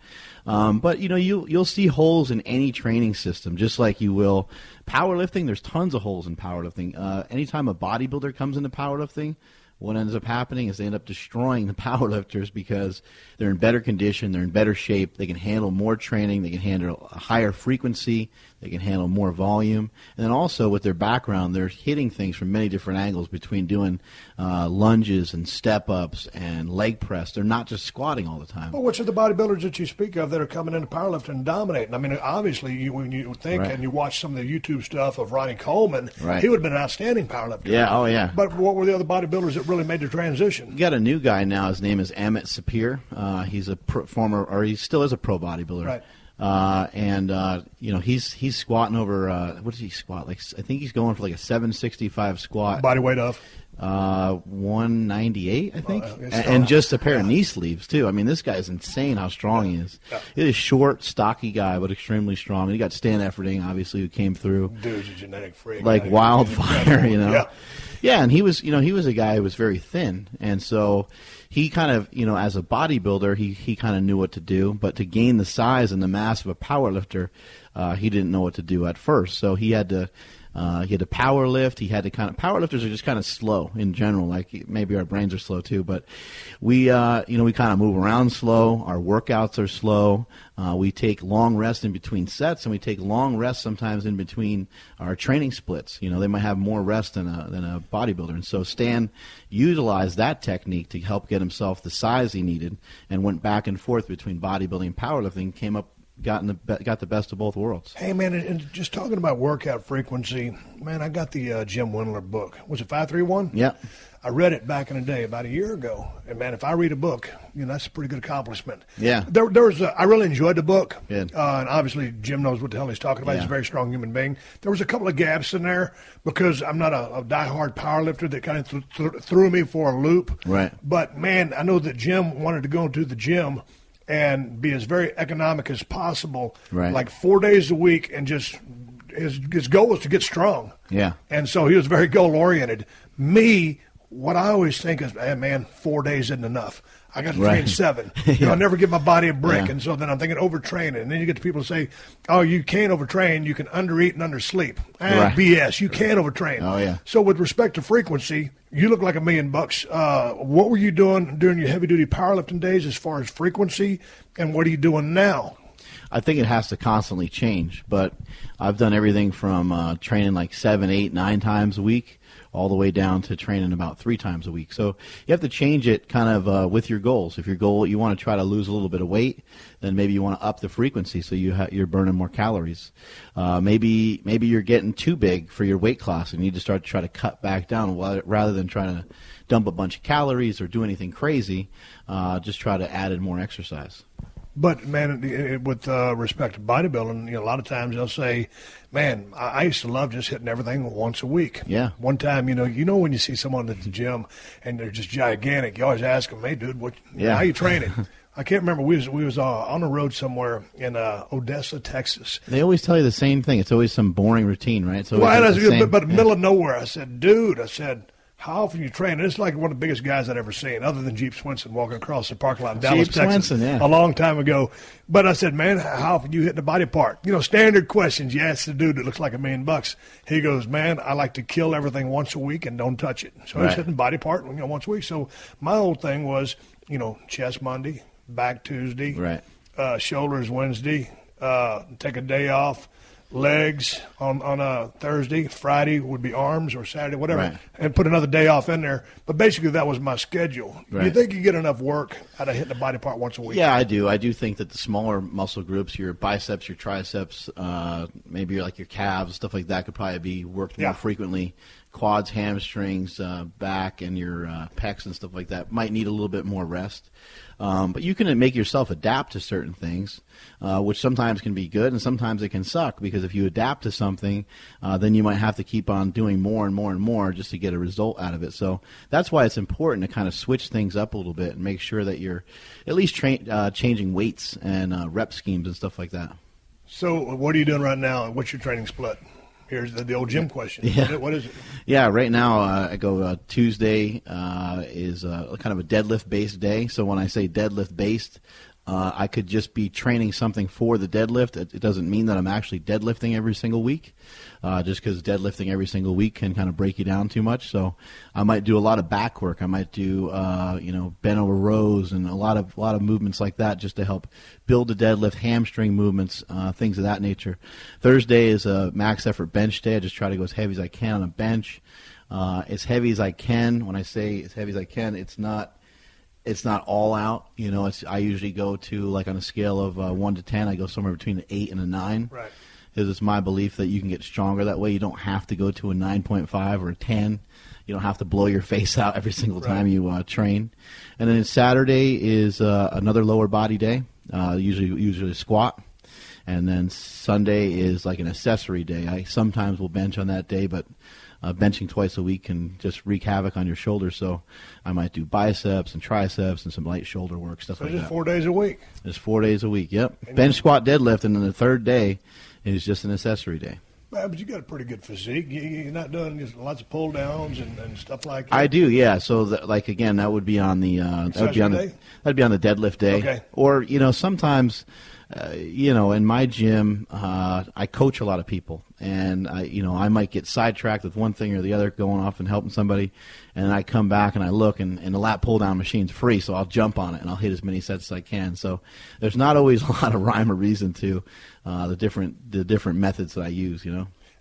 But you'll see holes in any training system, just like you will powerlifting. There's tons of holes in powerlifting. Anytime a bodybuilder comes into powerlifting, what ends up happening is they end up destroying the powerlifters because they're in better condition, they're in better shape, they can handle more training, they can handle a higher frequency, they can handle more volume, and then also with their background, they're hitting things from many different angles between doing lunges and step-ups and leg press. They're not just squatting all the time. Well, which are the bodybuilders that you speak of that are coming into powerlifting and dominating? I mean, obviously, when you think and you watch some of the YouTube stuff of Ronnie Coleman, he would have been an outstanding powerlifter. Yeah, oh yeah. But what were the other bodybuilders that really made the transition? You got a new guy now. His name is Amit Sapir. He's a he still is a pro bodybuilder. Right. He's squatting over. What does he squat? Like I think he's going for like a 765 squat. Body weight of 198, I think, and just a pair of knee sleeves too. I mean, this guy's insane how strong he is. Yeah. He's a short, stocky guy, but extremely strong. And he got Stan Efferding, obviously, who came through. Dude's a genetic freak, like wildfire, Yeah. Yeah, and he was a guy who was very thin, and so he kind of, as a bodybuilder, he kind of knew what to do, but to gain the size and the mass of a powerlifter, he didn't know what to do at first. So he had to power lift. He had to powerlifters are just kind of slow in general. Like maybe our brains are slow too, but we kind of move around slow. Our workouts are slow. We take long rests in between sets, and we take long rests sometimes in between our training splits. They might have more rest than a bodybuilder. And so Stan utilized that technique to help get himself the size he needed, and went back and forth between bodybuilding and powerlifting, got the best of both worlds. Hey, man, and just talking about workout frequency, man, I got the Jim Wendler book. Was it 531? Yeah. I read it back in the day, about a year ago. And, man, if I read a book, that's a pretty good accomplishment. Yeah. I really enjoyed the book. Good. And obviously Jim knows what the hell he's talking about. Yeah. He's a very strong human being. There was a couple of gaps in there because I'm not a diehard powerlifter that kind of threw me for a loop. Right. But, man, I know that Jim wanted to go into the gym and be as very economic as possible, right. Like 4 days a week, and just his goal was to get strong. Yeah. And so he was very goal-oriented. Me, what I always think is, man, 4 days isn't enough. I got to train 7. I never give my body a break. Yeah. And so then I'm thinking overtraining. And then you get the people who say, oh, you can't overtrain. You can undereat and undersleep. Right. BS. You can't overtrain. Oh, yeah. So with respect to frequency, you look like $1 million. What were you doing during your heavy-duty powerlifting days as far as frequency, and what are you doing now? I think it has to constantly change, but I've done everything from training like 7, 8, 9 times a week all the way down to training about 3 times a week. So you have to change it kind of with your goals. If your goal, you want to try to lose a little bit of weight, then maybe you want to up the frequency so you're burning more calories. Maybe you're getting too big for your weight class and you need to start to try to cut back down rather than trying to dump a bunch of calories or do anything crazy. Just try to add in more exercise. But, man, with respect to bodybuilding, a lot of times they'll say, man, I used to love just hitting everything once a week. Yeah. One time, when you see someone at the gym and they're just gigantic, you always ask them, hey, dude, how you training? I can't remember. We was on the road somewhere in Odessa, Texas. They always tell you the same thing. It's always some boring routine, right? So but middle of nowhere, I said, dude, how often you train? And it's like one of the biggest guys I'd ever seen, other than Jeep Swenson walking across the parking lot in Dallas, Texas, a long time ago. But I said, man, how often you hitting the body part? Standard questions you ask the dude that looks like $1 million. He goes, man, I like to kill everything once a week and don't touch it. So he's hitting body part once a week. So my whole thing was, chest Monday, back Tuesday, shoulders Wednesday, take a day off. legs on a Thursday, Friday would be arms, or Saturday, whatever, Right. and put another day off in there. But basically, that was my schedule. Right. You think you get enough work out of hitting the body part once a week? Yeah, I do. I do think that the smaller muscle groups, your biceps, your triceps, maybe your calves, stuff like that, could probably be worked more frequently. Quads, hamstrings, back, and your pecs and stuff like that might need a little bit more rest. But you can make yourself adapt to certain things, which sometimes can be good and sometimes it can suck, because if you adapt to something, then you might have to keep on doing more and more and more just to get a result out of it. So that's why it's important to kind of switch things up a little bit and make sure that you're at least changing weights and rep schemes and stuff like that. So what are you doing right now? What's your training split? Here's the old gym question. Yeah. What is it? Yeah, right now I go Tuesday is kind of a deadlift-based day. So when I say deadlift-based, I could just be training something for the deadlift. It doesn't mean that I'm actually deadlifting every single week, just because deadlifting every single week can kind of break you down too much. So I might do a lot of back work. I might do bent over rows and a lot of movements like that, just to help build the deadlift, hamstring movements, things of that nature. Thursday is a max effort bench day. I just try to go as heavy as I can on a bench, as heavy as I can. When I say as heavy as I can, it's not all out. I usually go to, like, on a scale of 1 to 10, I go somewhere between an 8 and a 9. Right. Because it's my belief that you can get stronger that way. You don't have to go to a 9.5 or a 10. You don't have to blow your face out every single time you train. And then Saturday is another lower body day, usually a squat. And then Sunday is like an accessory day. I sometimes will bench on that day, but benching twice a week can just wreak havoc on your shoulders. So I might do biceps and triceps and some light shoulder work, stuff like that. Just 4 days a week. Just 4 days a week, yep. Bench, squat, deadlift, and then the third day is just an accessory day. But you got a pretty good physique. You're not doing just lots of pull downs and stuff like that. I do, yeah. So, again, that would be on the that'd be on the deadlift day. Okay. Or sometimes, in my gym, I coach a lot of people, and I might get sidetracked with one thing or the other, going off and helping somebody, and I come back and I look, and the lat pull down machine's free, so I'll jump on it and I'll hit as many sets as I can. So there's not always a lot of rhyme or reason to the different methods that I use.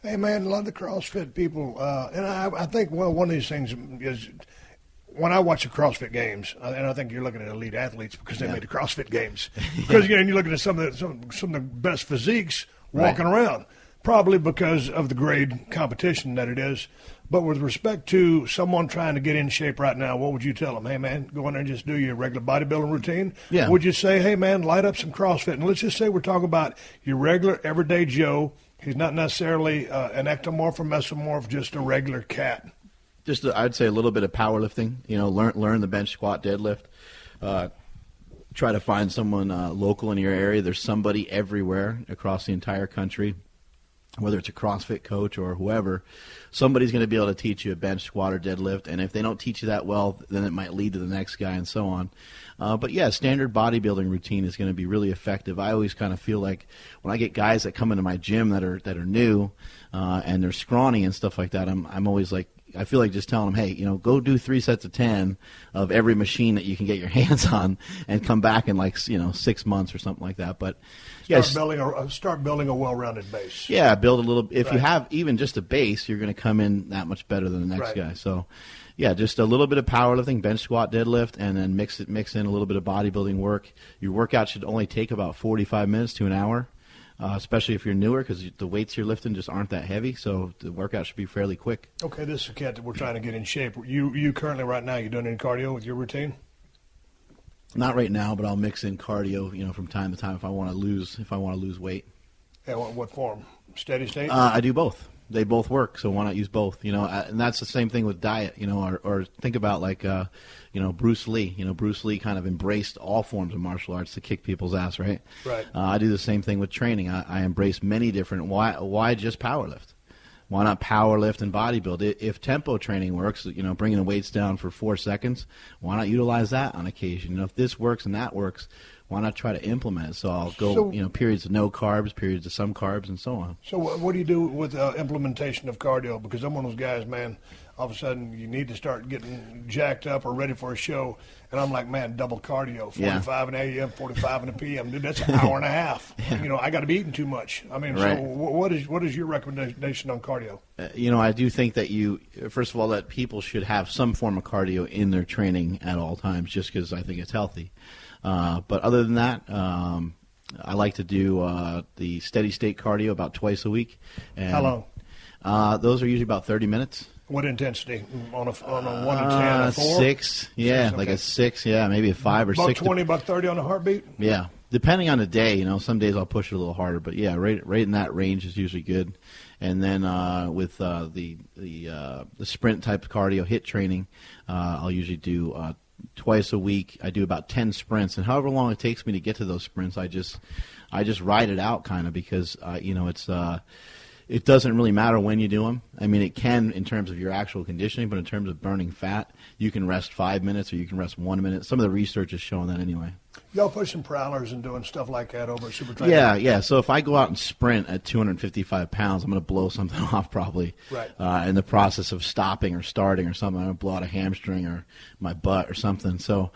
Hey, man, a lot of the CrossFit people, and I think one of these things is, when I watch the CrossFit games, and I think you're looking at elite athletes because they made the CrossFit games, because you're looking at some of the best physiques walking around, probably because of the grade competition that it is. But with respect to someone trying to get in shape right now, what would you tell them? Hey, man, go in there and just do your regular bodybuilding routine? Yeah. Would you say, hey, man, light up some CrossFit? And let's just say we're talking about your regular, everyday Joe. He's not necessarily an ectomorph or mesomorph, just a regular cat. Just, I'd say a little bit of powerlifting. Learn the bench, squat, deadlift. Try to find someone local in your area. There's somebody everywhere across the entire country, whether it's a CrossFit coach or whoever. Somebody's going to be able to teach you a bench, squat, or deadlift. And if they don't teach you that well, then it might lead to the next guy and so on. But yeah, standard bodybuilding routine is going to be really effective. I always kind of feel like when I get guys that come into my gym that are new and they're scrawny and stuff like that, I'm always like, I feel like just telling them, hey, go do 3 sets of 10 of every machine that you can get your hands on, and come back in 6 months or something like that. But start building a well-rounded base. Yeah, build a little. If you have even just a base, you're going to come in that much better than the next guy. So, yeah, just a little bit of powerlifting, bench, squat, deadlift, and then mix in a little bit of bodybuilding work. Your workout should only take about 45 minutes to an hour. Especially if you're newer, because the weights you're lifting just aren't that heavy, so the workout should be fairly quick. Okay, this is a cat that we're trying to get in shape. You currently right now, you doing any cardio with your routine? Not right now, but I'll mix in cardio, from time to time if I want to lose weight. Yeah, what form? Steady state? I do both. They both work, so why not use both? And that's the same thing with diet. Or think about Bruce Lee. Bruce Lee kind of embraced all forms of martial arts to kick people's ass, right? Right. I do the same thing with training. I embrace many different. Why just powerlift? Why not powerlift and bodybuild? If tempo training works, bringing the weights down for 4 seconds, why not utilize that on occasion? If this works and that works, why not try to implement it? So I'll go, periods of no carbs, periods of some carbs, and so on. So what do you do with implementation of cardio? Because I'm one of those guys, man, all of a sudden you need to start getting jacked up or ready for a show. And I'm like, man, double cardio, 45 in the a.m., 45 in the p.m. Dude, that's an hour and a half. I got to be eating too much. I mean, right. So what is your recommendation on cardio? I do think that first of all, that people should have some form of cardio in their training at all times, just because I think it's healthy. But other than that, I like to do the steady state cardio about twice a week. And, how long? Those are usually about 30 minutes. What intensity? On a 1 to 10, a 4? 6, yeah, 6, okay. Like a 6, yeah, maybe a 5 or 6. About 20, about 30 on a heartbeat? Yeah, depending on the day. Some days I'll push it a little harder, but yeah, right in that range is usually good. And then with the sprint type of cardio, HIIT training, I'll usually do twice a week. I do about 10 sprints, and however long it takes me to get to those sprints, I just ride it out kind of because it's. It doesn't really matter when you do them. I mean, it can in terms of your actual conditioning, but in terms of burning fat, you can rest 5 minutes or you can rest 1 minute. Some of the research is showing that anyway. Y'all pushing prowlers and doing stuff like that over at Super Training? Yeah. So if I go out and sprint at 255 pounds, I'm going to blow something off probably. Right. In the process of stopping or starting or something, I'm going to blow out a hamstring or my butt or something. So,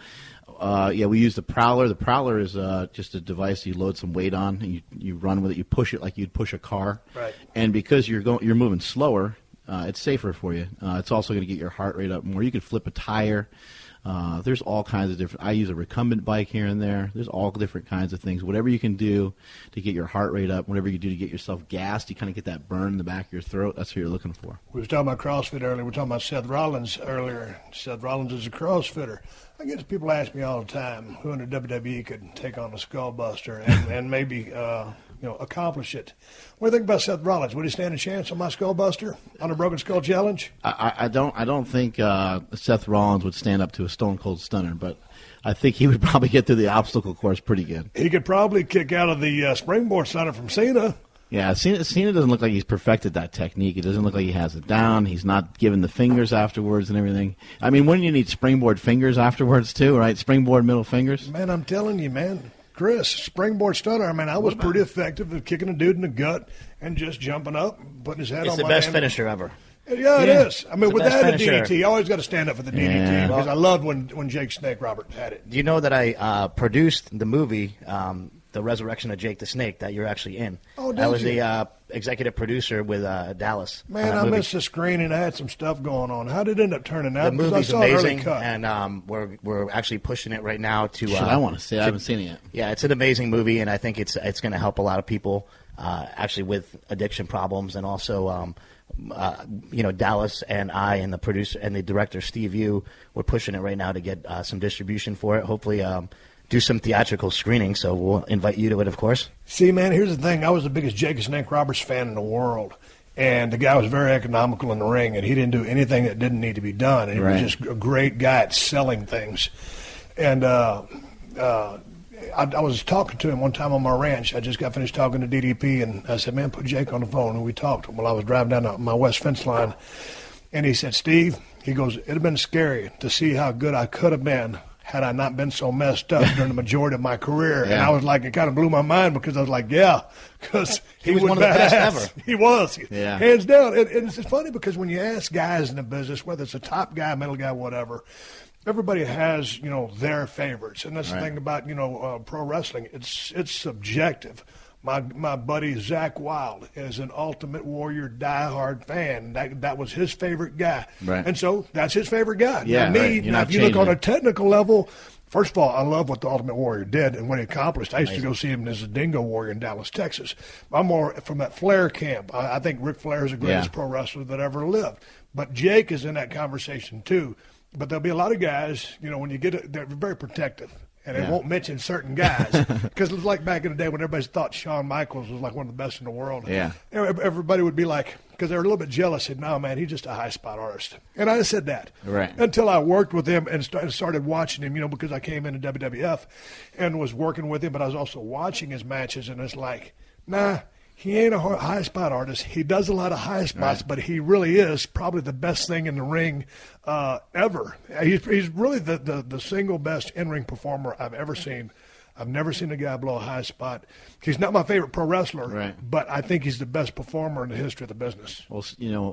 we use the Prowler. The Prowler is just a device you load some weight on, and you run with it. You push it like you'd push a car. Right. And because you're moving slower, it's safer for you. It's also going to get your heart rate up more. You could flip a tire. There's all kinds of different. I use a recumbent bike here and there. There's all different kinds of things. Whatever you can do to get your heart rate up, whatever you do to get yourself gassed, you kind of get that burn in the back of your throat. That's what you're looking for. We were talking about CrossFit earlier. We were talking about Seth Rollins earlier. Seth Rollins is a CrossFitter. I guess people ask me all the time who in the WWE could take on a Skullbuster and maybe accomplish it. What do you think about Seth Rollins? Would he stand a chance on my Skullbuster on a Broken Skull Challenge? I don't think Seth Rollins would stand up to a Stone Cold Stunner, but I think he would probably get through the obstacle course pretty good. He could probably kick out of the springboard stunner from Cena. Yeah, Cena doesn't look like he's perfected that technique. It doesn't look like he has it down. He's not giving the fingers afterwards and everything. I mean, wouldn't you need springboard fingers afterwards too, right? Springboard middle fingers? Man, I'm telling you, man. Chris, springboard stunner, I mean, I was pretty effective at kicking a dude in the gut and just jumping up, putting his head on my hand. It's the best finisher ever. Yeah, it is. I mean, with that and DDT, you always got to stand up for the DDT because I loved when Jake Snake Roberts had it. Do you know that I produced the movie, The Resurrection of Jake the Snake, that you're actually in? Oh, did I was you? the executive producer with Dallas. Man, I missed the screening. I had some stuff going on. How did it end up turning out? The movie's amazing, and we're actually pushing it right now to. I want to see it. I haven't seen it yet. Yeah, it's an amazing movie, and I think it's going to help a lot of people, actually with addiction problems, and also. Dallas and I and the producer and the director Steve Yu, we're pushing it right now to get some distribution for it. Hopefully, do some theatrical screening. So we'll invite you to it, of course. See, man, here's the thing: I was the biggest Jake Snake Roberts fan in the world, and the guy was very economical in the ring, and he didn't do anything that didn't need to be done. And he was just a great guy at selling things. And I was talking to him one time on my ranch. I just got finished talking to DDP, and I said, man, put Jake on the phone. And we talked while I was driving down my west fence line. And he said, Steve, he goes, it'd have been scary to see how good I could have been had I not been so messed up during the majority of my career. Yeah. And I was like, it kind of blew my mind because I was like, because he was one of the best ever. He was, hands down. And it's funny because when you ask guys in the business, whether it's a top guy, middle guy, whatever, everybody has, their favorites. And that's the thing about, pro wrestling. It's subjective. My buddy Zach Wilde is an Ultimate Warrior diehard fan. That was his favorite guy. Right. And so that's his favorite guy. Yeah, now, if you look on a technical level, first of all, I love what the Ultimate Warrior did and what he accomplished. I used to go see him as a Dingo Warrior in Dallas, Texas. I'm more from that Flair camp. I think Ric Flair is the greatest pro wrestler that ever lived. But Jake is in that conversation too. But there'll be a lot of guys, when you get it, they're very protective. And they won't mention certain guys. Because it was like back in the day when everybody thought Shawn Michaels was like one of the best in the world. Yeah. Everybody would be like, because they were a little bit jealous, said, no, man, he's just a high spot artist. And I said that. Right. Until I worked with him and started watching him, because I came into WWF and was working with him, but I was also watching his matches, and it's like, nah, he ain't a high spot artist. He does a lot of high spots, but he really is probably the best thing in the ring ever. He's really the single best in-ring performer I've ever seen. I've never seen a guy blow a high spot. He's not my favorite pro wrestler, but I think he's the best performer in the history of the business. Well,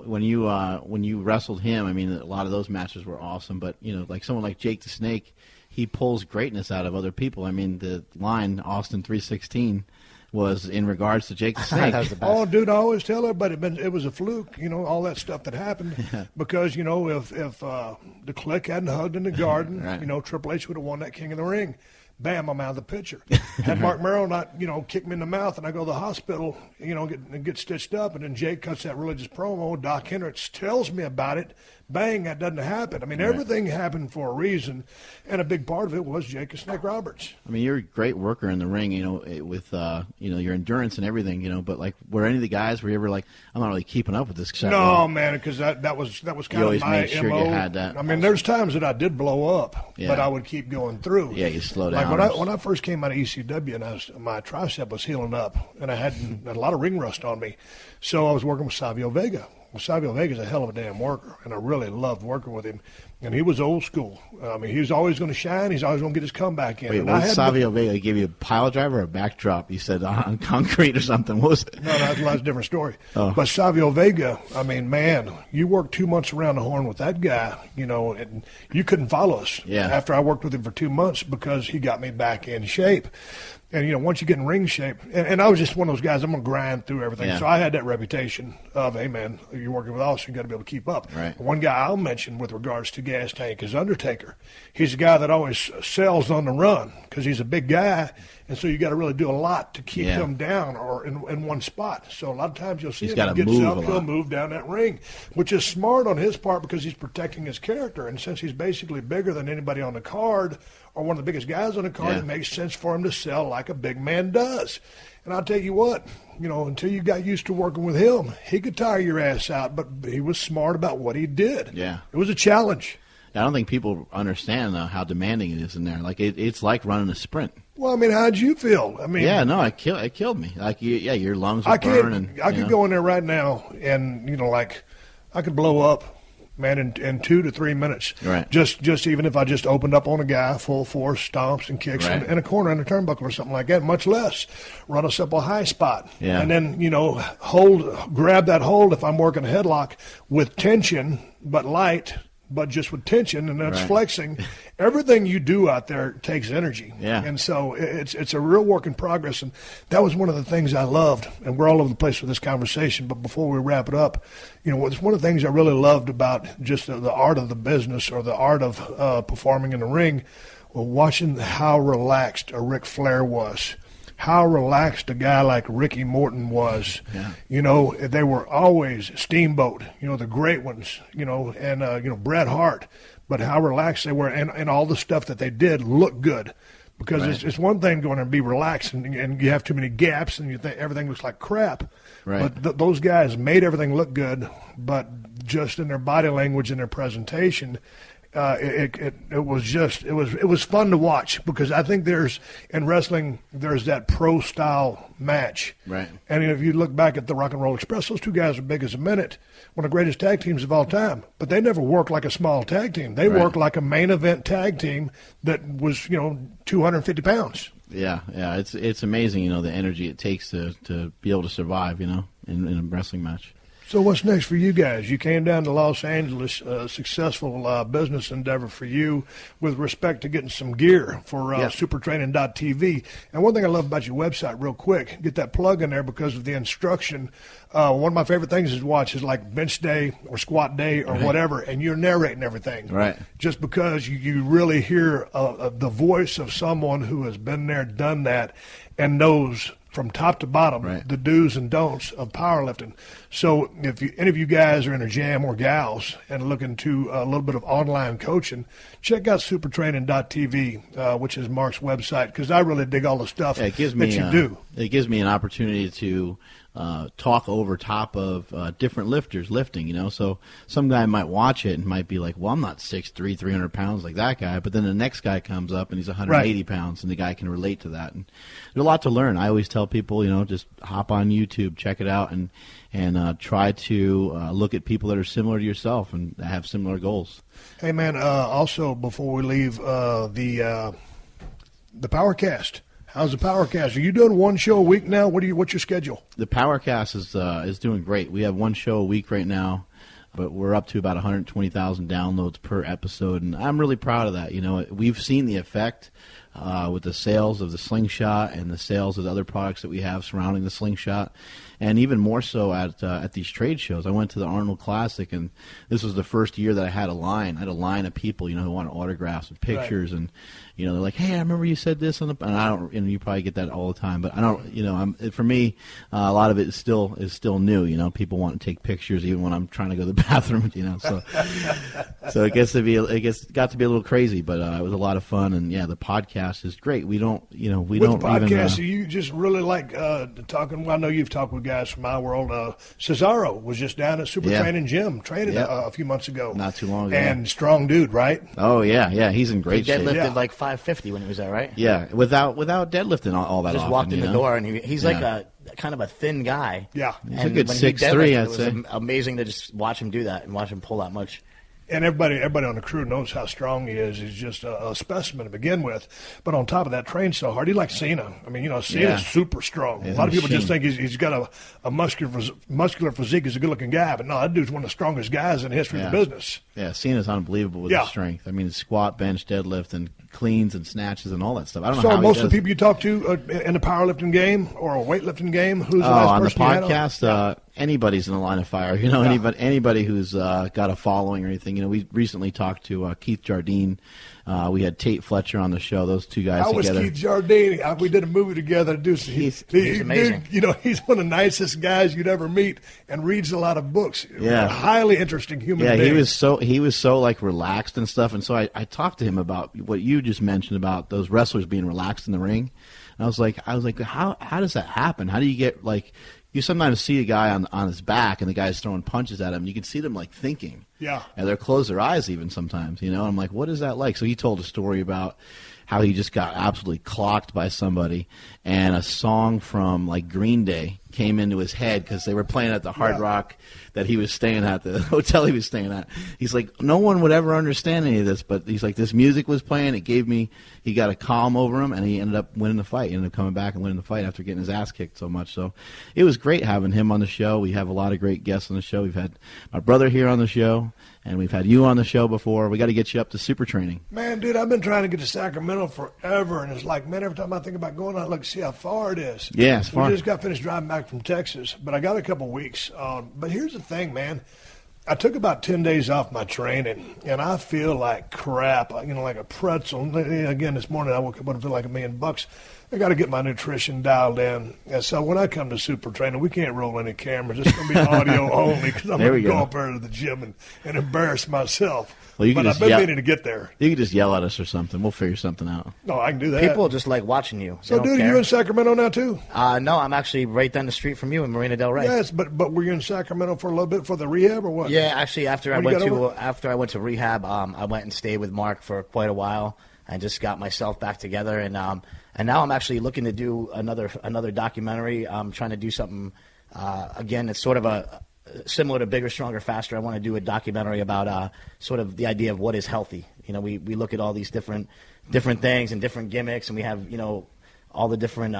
when you wrestled him, I mean, a lot of those matches were awesome. But like someone like Jake the Snake, he pulls greatness out of other people. I mean, the line Austin 316 was in regards to Jake the Snake. That was the best. Oh, dude, I always tell everybody it was a fluke, all that stuff that happened. Because, if the Clique hadn't hugged in the garden, right. Triple H would have won that King of the Ring. Bam, I'm out of the picture. Had Mark Merrill not, kick me in the mouth and I go to the hospital, get stitched up, and then Jake cuts that religious promo, Doc Hendricks tells me about it, bang, that doesn't happen. I mean, everything happened for a reason, and a big part of it was Jake the Snake Roberts. I mean, you're a great worker in the ring, with, your endurance and everything, but, like, were any of the guys, were you ever like, I'm not really keeping up with this stuff? No, man, because that was kind of my always made sure MO. you had that. I mean, there's times that I did blow up, but I would keep going through. Yeah, you slow down. Like when I first came out of ECW and my tricep was healing up, and I had a lot of ring rust on me, so I was working with Savio Vega. Well, Savio Vega's a hell of a damn worker, and I really loved working with him. And he was old school. I mean, he was always going to shine. He's always going to get his comeback in. Wait, what did Savio Vega give you, a pile driver or a backdrop? You said on concrete or something. What was it? No, that's a different story. Oh. But Savio Vega, I mean, man, you worked 2 months around the horn with that guy, and you couldn't follow us. Yeah. After I worked with him for 2 months because he got me back in shape. And, once you get in ring shape, and I was just one of those guys, I'm going to grind through everything. Yeah. So I had that reputation of, hey, man, you're working with us, you got to be able to keep up. Right. One guy I'll mention with regards to gas tank is Undertaker. He's a guy that always sells on the run because he's a big guy, and so you got to really do a lot to keep him down or in one spot. So a lot of times you'll see he's him, he gets up, he'll lot. move down that ring, which is smart on his part because he's protecting his character. And since he's basically bigger than anybody on the card, or one of the biggest guys on the card, it makes sense for him to sell like a big man does. And I'll tell you what, until you got used to working with him, he could tire your ass out, but he was smart about what he did. Yeah. It was a challenge. I don't think people understand how demanding it is in there. Like it's like running a sprint. Well, I mean, how'd you feel? I mean, yeah, no, it killed me. Like, your lungs are burning. I could go in there right now, and I could blow up. Man, in 2 to 3 minutes. Right. Just even if I just opened up on a guy, full force, stomps and kicks in a corner in a turnbuckle or something like that, much less run a simple high spot. Yeah. And then, grab that hold if I'm working a headlock with tension, but light, but just with tension, and that's flexing. Everything you do out there takes energy. Yeah. And so it's a real work in progress. And that was one of the things I loved. And we're all over the place with this conversation. But before we wrap it up, it's one of the things I really loved about just the art of the business or the art of performing in the ring, was watching how relaxed a Ric Flair was. How relaxed a guy like Ricky Morton was. Yeah. They were always Steamboat, the great ones, and Bret Hart. But how relaxed they were, and all the stuff that they did looked good. Because it's one thing going and be relaxed, and you have too many gaps, and you think everything looks like crap. Right. But those guys made everything look good, but just in their body language and their presentation, it was fun to watch, because I think in wrestling there's that pro style match. Right. And if you look back at the Rock and Roll Express, those two guys are big as a minute, one of the greatest tag teams of all time. But they never worked like a small tag team. They worked like a main event tag team that was 250 pounds. Yeah, it's amazing, the energy it takes to be able to survive, in a wrestling match. So what's next for you guys? You came down to Los Angeles, successful business endeavor for you with respect to getting some gear for supertraining.tv. And one thing I love about your website, real quick, get that plug in there because of the instruction. One of my favorite things is watch is like bench day or squat day or whatever, and you're narrating everything. Right. Just because you really hear the voice of someone who has been there, done that, and knows from top to bottom the do's and don'ts of powerlifting. So if any of you guys are in a jam or gals and looking to a little bit of online coaching, check out supertraining.tv, which is Mark's website, because I really dig all the stuff that you do. It gives me an opportunity to talk over top of different lifters lifting, So some guy might watch it and might be like, well, I'm not 6'3", 300 pounds like that guy. But then the next guy comes up and he's 180 pounds, and the guy can relate to that. And there's a lot to learn. I always tell people, just hop on YouTube, check it out, and try to look at people that are similar to yourself and have similar goals. Hey, man, also before we leave, the PowerCast. How's the PowerCast? Are you doing one show a week now? What's your schedule? The PowerCast is doing great. We have one show a week right now, but we're up to about 120,000 downloads per episode, and I'm really proud of that. You know, we've seen the effect with the sales of the Slingshot and the sales of the other products that we have surrounding the Slingshot, and even more so at these trade shows. I went to the Arnold Classic, and this was the first year that I had a line. I had a line of people, you know, who wanted autographs and pictures, and you know, they're like, "Hey, I remember you said this on the," and I don't, and you probably get that all the time, but I don't, you know, for me, a lot of it is still new. You know, people want to take pictures even when I'm trying to go to the bathroom. You know, so it got to be a little crazy, but it was a lot of fun, and yeah, the podcast is great. We don't, you know, with don't the podcast, even. You just really like talking. Well, I know you've talked with guys from my world. Cesaro was just down at Super Training Gym training a few months ago. Not too long ago. And strong dude, right? Oh yeah, he's in great shape. He deadlifted like 550 when he was there, right? Yeah, without deadlifting all that. Just often, walked in the know? door, and he's like a kind of a thin guy. Yeah, he's a good 6'3", I'd say. It was amazing to just watch him do that and watch him pull that much. And everybody on the crew knows how strong he is. He's just a specimen to begin with. But on top of that, trains so hard. He's like Cena. I mean, you know, Cena's super strong. A lot of people just think he's got a muscular physique. He's a good-looking guy. But no, that dude's one of the strongest guys in the history of the business. Yeah, Cena's unbelievable with his strength. I mean, squat, bench, deadlift, and cleans and snatches and all that stuff. I don't know how most of the people you talk to in the powerlifting game or a weightlifting game, who's the last person on the podcast? Anybody's in the line of fire. You know, anybody who's got a following or anything. You know, we recently talked to Keith Jardine. We had Tate Fletcher on the show. Those two guys together. How was Keith Jardine? We did a movie together. He's amazing. You know, he's one of the nicest guys you'd ever meet, and reads a lot of books. Yeah, a highly interesting human being. Yeah, he was so like relaxed and stuff. And so I talked to him about what you just mentioned about those wrestlers being relaxed in the ring. And I was like, how does that happen? How do you get like? You sometimes see a guy on his back and the guy's throwing punches at him. And you can see them like thinking. Yeah. And they'll close their eyes even sometimes, you know. I'm like, what is that like? So he told a story about how he just got absolutely clocked by somebody, and a song from like Green Day came into his head because they were playing at the Hard Rock that he was staying at, the hotel he was staying at. He's like, no one would ever understand any of this, but he's like, this music was playing. He got a calm over him, and he ended up winning the fight. He ended up coming back and winning the fight after getting his ass kicked so much. So it was great having him on the show. We have a lot of great guests on the show. We've had my brother here on the show, and we've had you on the show before. We got to get you up to super training. Man, dude, I've been trying to get to Sacramento forever, and it's like, man, every time I think about going, I look see how far it is. Yeah, it's far. We just got finished driving back from Texas, but I got a couple weeks. But here's the thing, man. I took about 10 days off my training, and I feel like crap, you know, like a pretzel. Again, this morning I woke up and feel like $1 million. I got to get my nutrition dialed in. And so when I come to super training, we can't roll any cameras. It's going to be audio only because I'm going to go up there to the gym and embarrass myself. Well, but I've been meaning to get there. You can just yell at us or something. We'll figure something out. No, I can do that. People just like watching you. So, dude, are you in Sacramento now, too? No, I'm actually right down the street from you in Marina Del Rey. Yes, but were you in Sacramento for a little bit for the rehab or what? Yeah, actually, after I went to rehab, I went and stayed with Mark for quite a while and just got myself back together. And now I'm actually looking to do another documentary. I'm trying to do something, again, it's sort of similar to Bigger, Stronger, Faster. I want to do a documentary about sort of the idea of what is healthy. You know, we look at all these different things and different gimmicks, and we have, you know, all the different,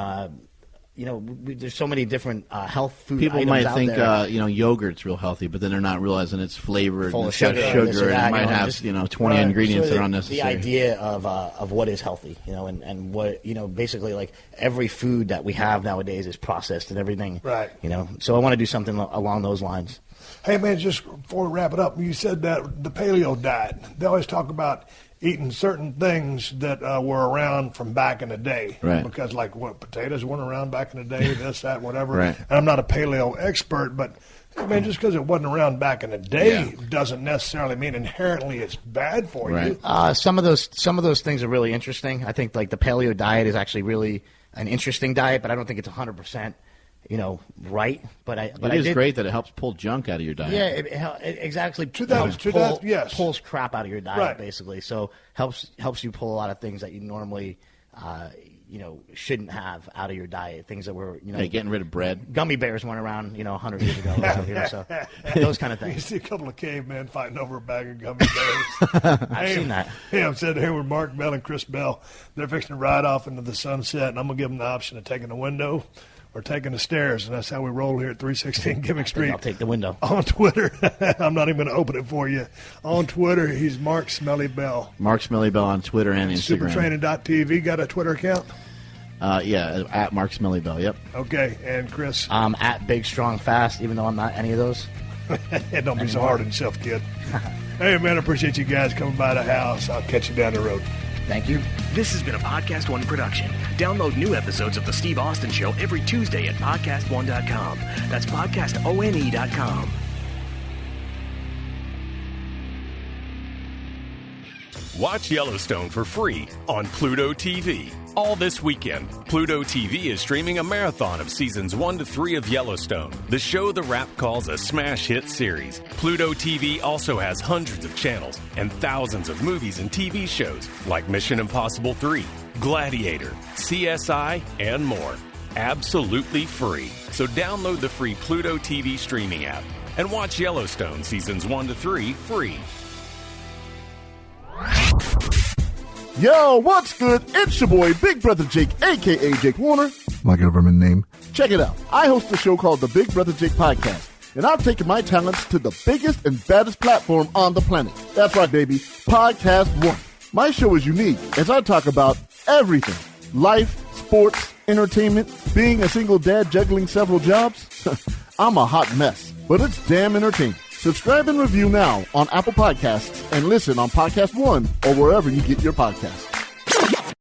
there's so many different health food People items might out think, there. yogurt's real healthy, but then they're not realizing it's flavored. Full and of it's got sugar, and it might have, 20 ingredients that are unnecessary. The idea of what is healthy, you know, and what, you know, basically like every food that we have nowadays is processed and everything. Right. You know, so I want to do something along those lines. Hey, man, just before we wrap it up, you said that the paleo diet, they always talk about eating certain things that were around from back in the day. Right. Because, like, potatoes weren't around back in the day, this, that, whatever. Right. And I'm not a paleo expert, but, hey, man, just because it wasn't around back in the day doesn't necessarily mean inherently it's bad for you. Some of those things are really interesting. I think, like, the paleo diet is actually really an interesting diet, but I don't think it's 100%. You know, right? But it is great that it helps pull junk out of your diet. Yeah, it exactly. Pulls crap out of your diet, basically. So helps you pull a lot of things that you normally shouldn't have out of your diet. Things that were, getting rid of bread. Gummy bears went around, 100 years ago. So those kind of things. You see a couple of cavemen fighting over a bag of gummy bears. I've seen that. Yeah, I'm sitting here with Mark Bell and Chris Bell. They're fixing to ride off into the sunset, and I'm going to give them the option of taking the window or taking the stairs, and that's how we roll here at 316 Gimmick Street. I'll take the window. On Twitter, I'm not even going to open it for you. On Twitter, he's Mark Smelly Bell. Mark Smelly Bell on Twitter and Instagram. Supertraining.tv, got a Twitter account? Yeah, at Mark Smelly Bell, yep. Okay, and Chris? At Big Strong Fast, even though I'm not any of those. Don't be so hard on yourself, kid. Hey, man, I appreciate you guys coming by the house. I'll catch you down the road. Thank you. This has been a Podcast One production. Download new episodes of The Steve Austin Show every Tuesday at PodcastOne.com. That's PodcastOne.com. Watch Yellowstone for free on Pluto TV. All this weekend, Pluto TV is streaming a marathon of seasons 1 to 3 of Yellowstone, the show The Wrap calls a smash hit series. Pluto TV also has hundreds of channels and thousands of movies and TV shows like Mission Impossible 3, Gladiator, CSI, and more. Absolutely free. So download the free Pluto TV streaming app and watch Yellowstone seasons 1 to 3 free. Yo, what's good? It's your boy, Big Brother Jake, a.k.a. Jake Warner, my government name. Check it out. I host a show called the Big Brother Jake Podcast, and I've taken my talents to the biggest and baddest platform on the planet. That's right, baby, PodcastOne. My show is unique as I talk about everything. Life, sports, entertainment, being a single dad juggling several jobs. I'm a hot mess, but it's damn entertaining. Subscribe and review now on Apple Podcasts and listen on PodcastOne or wherever you get your podcasts.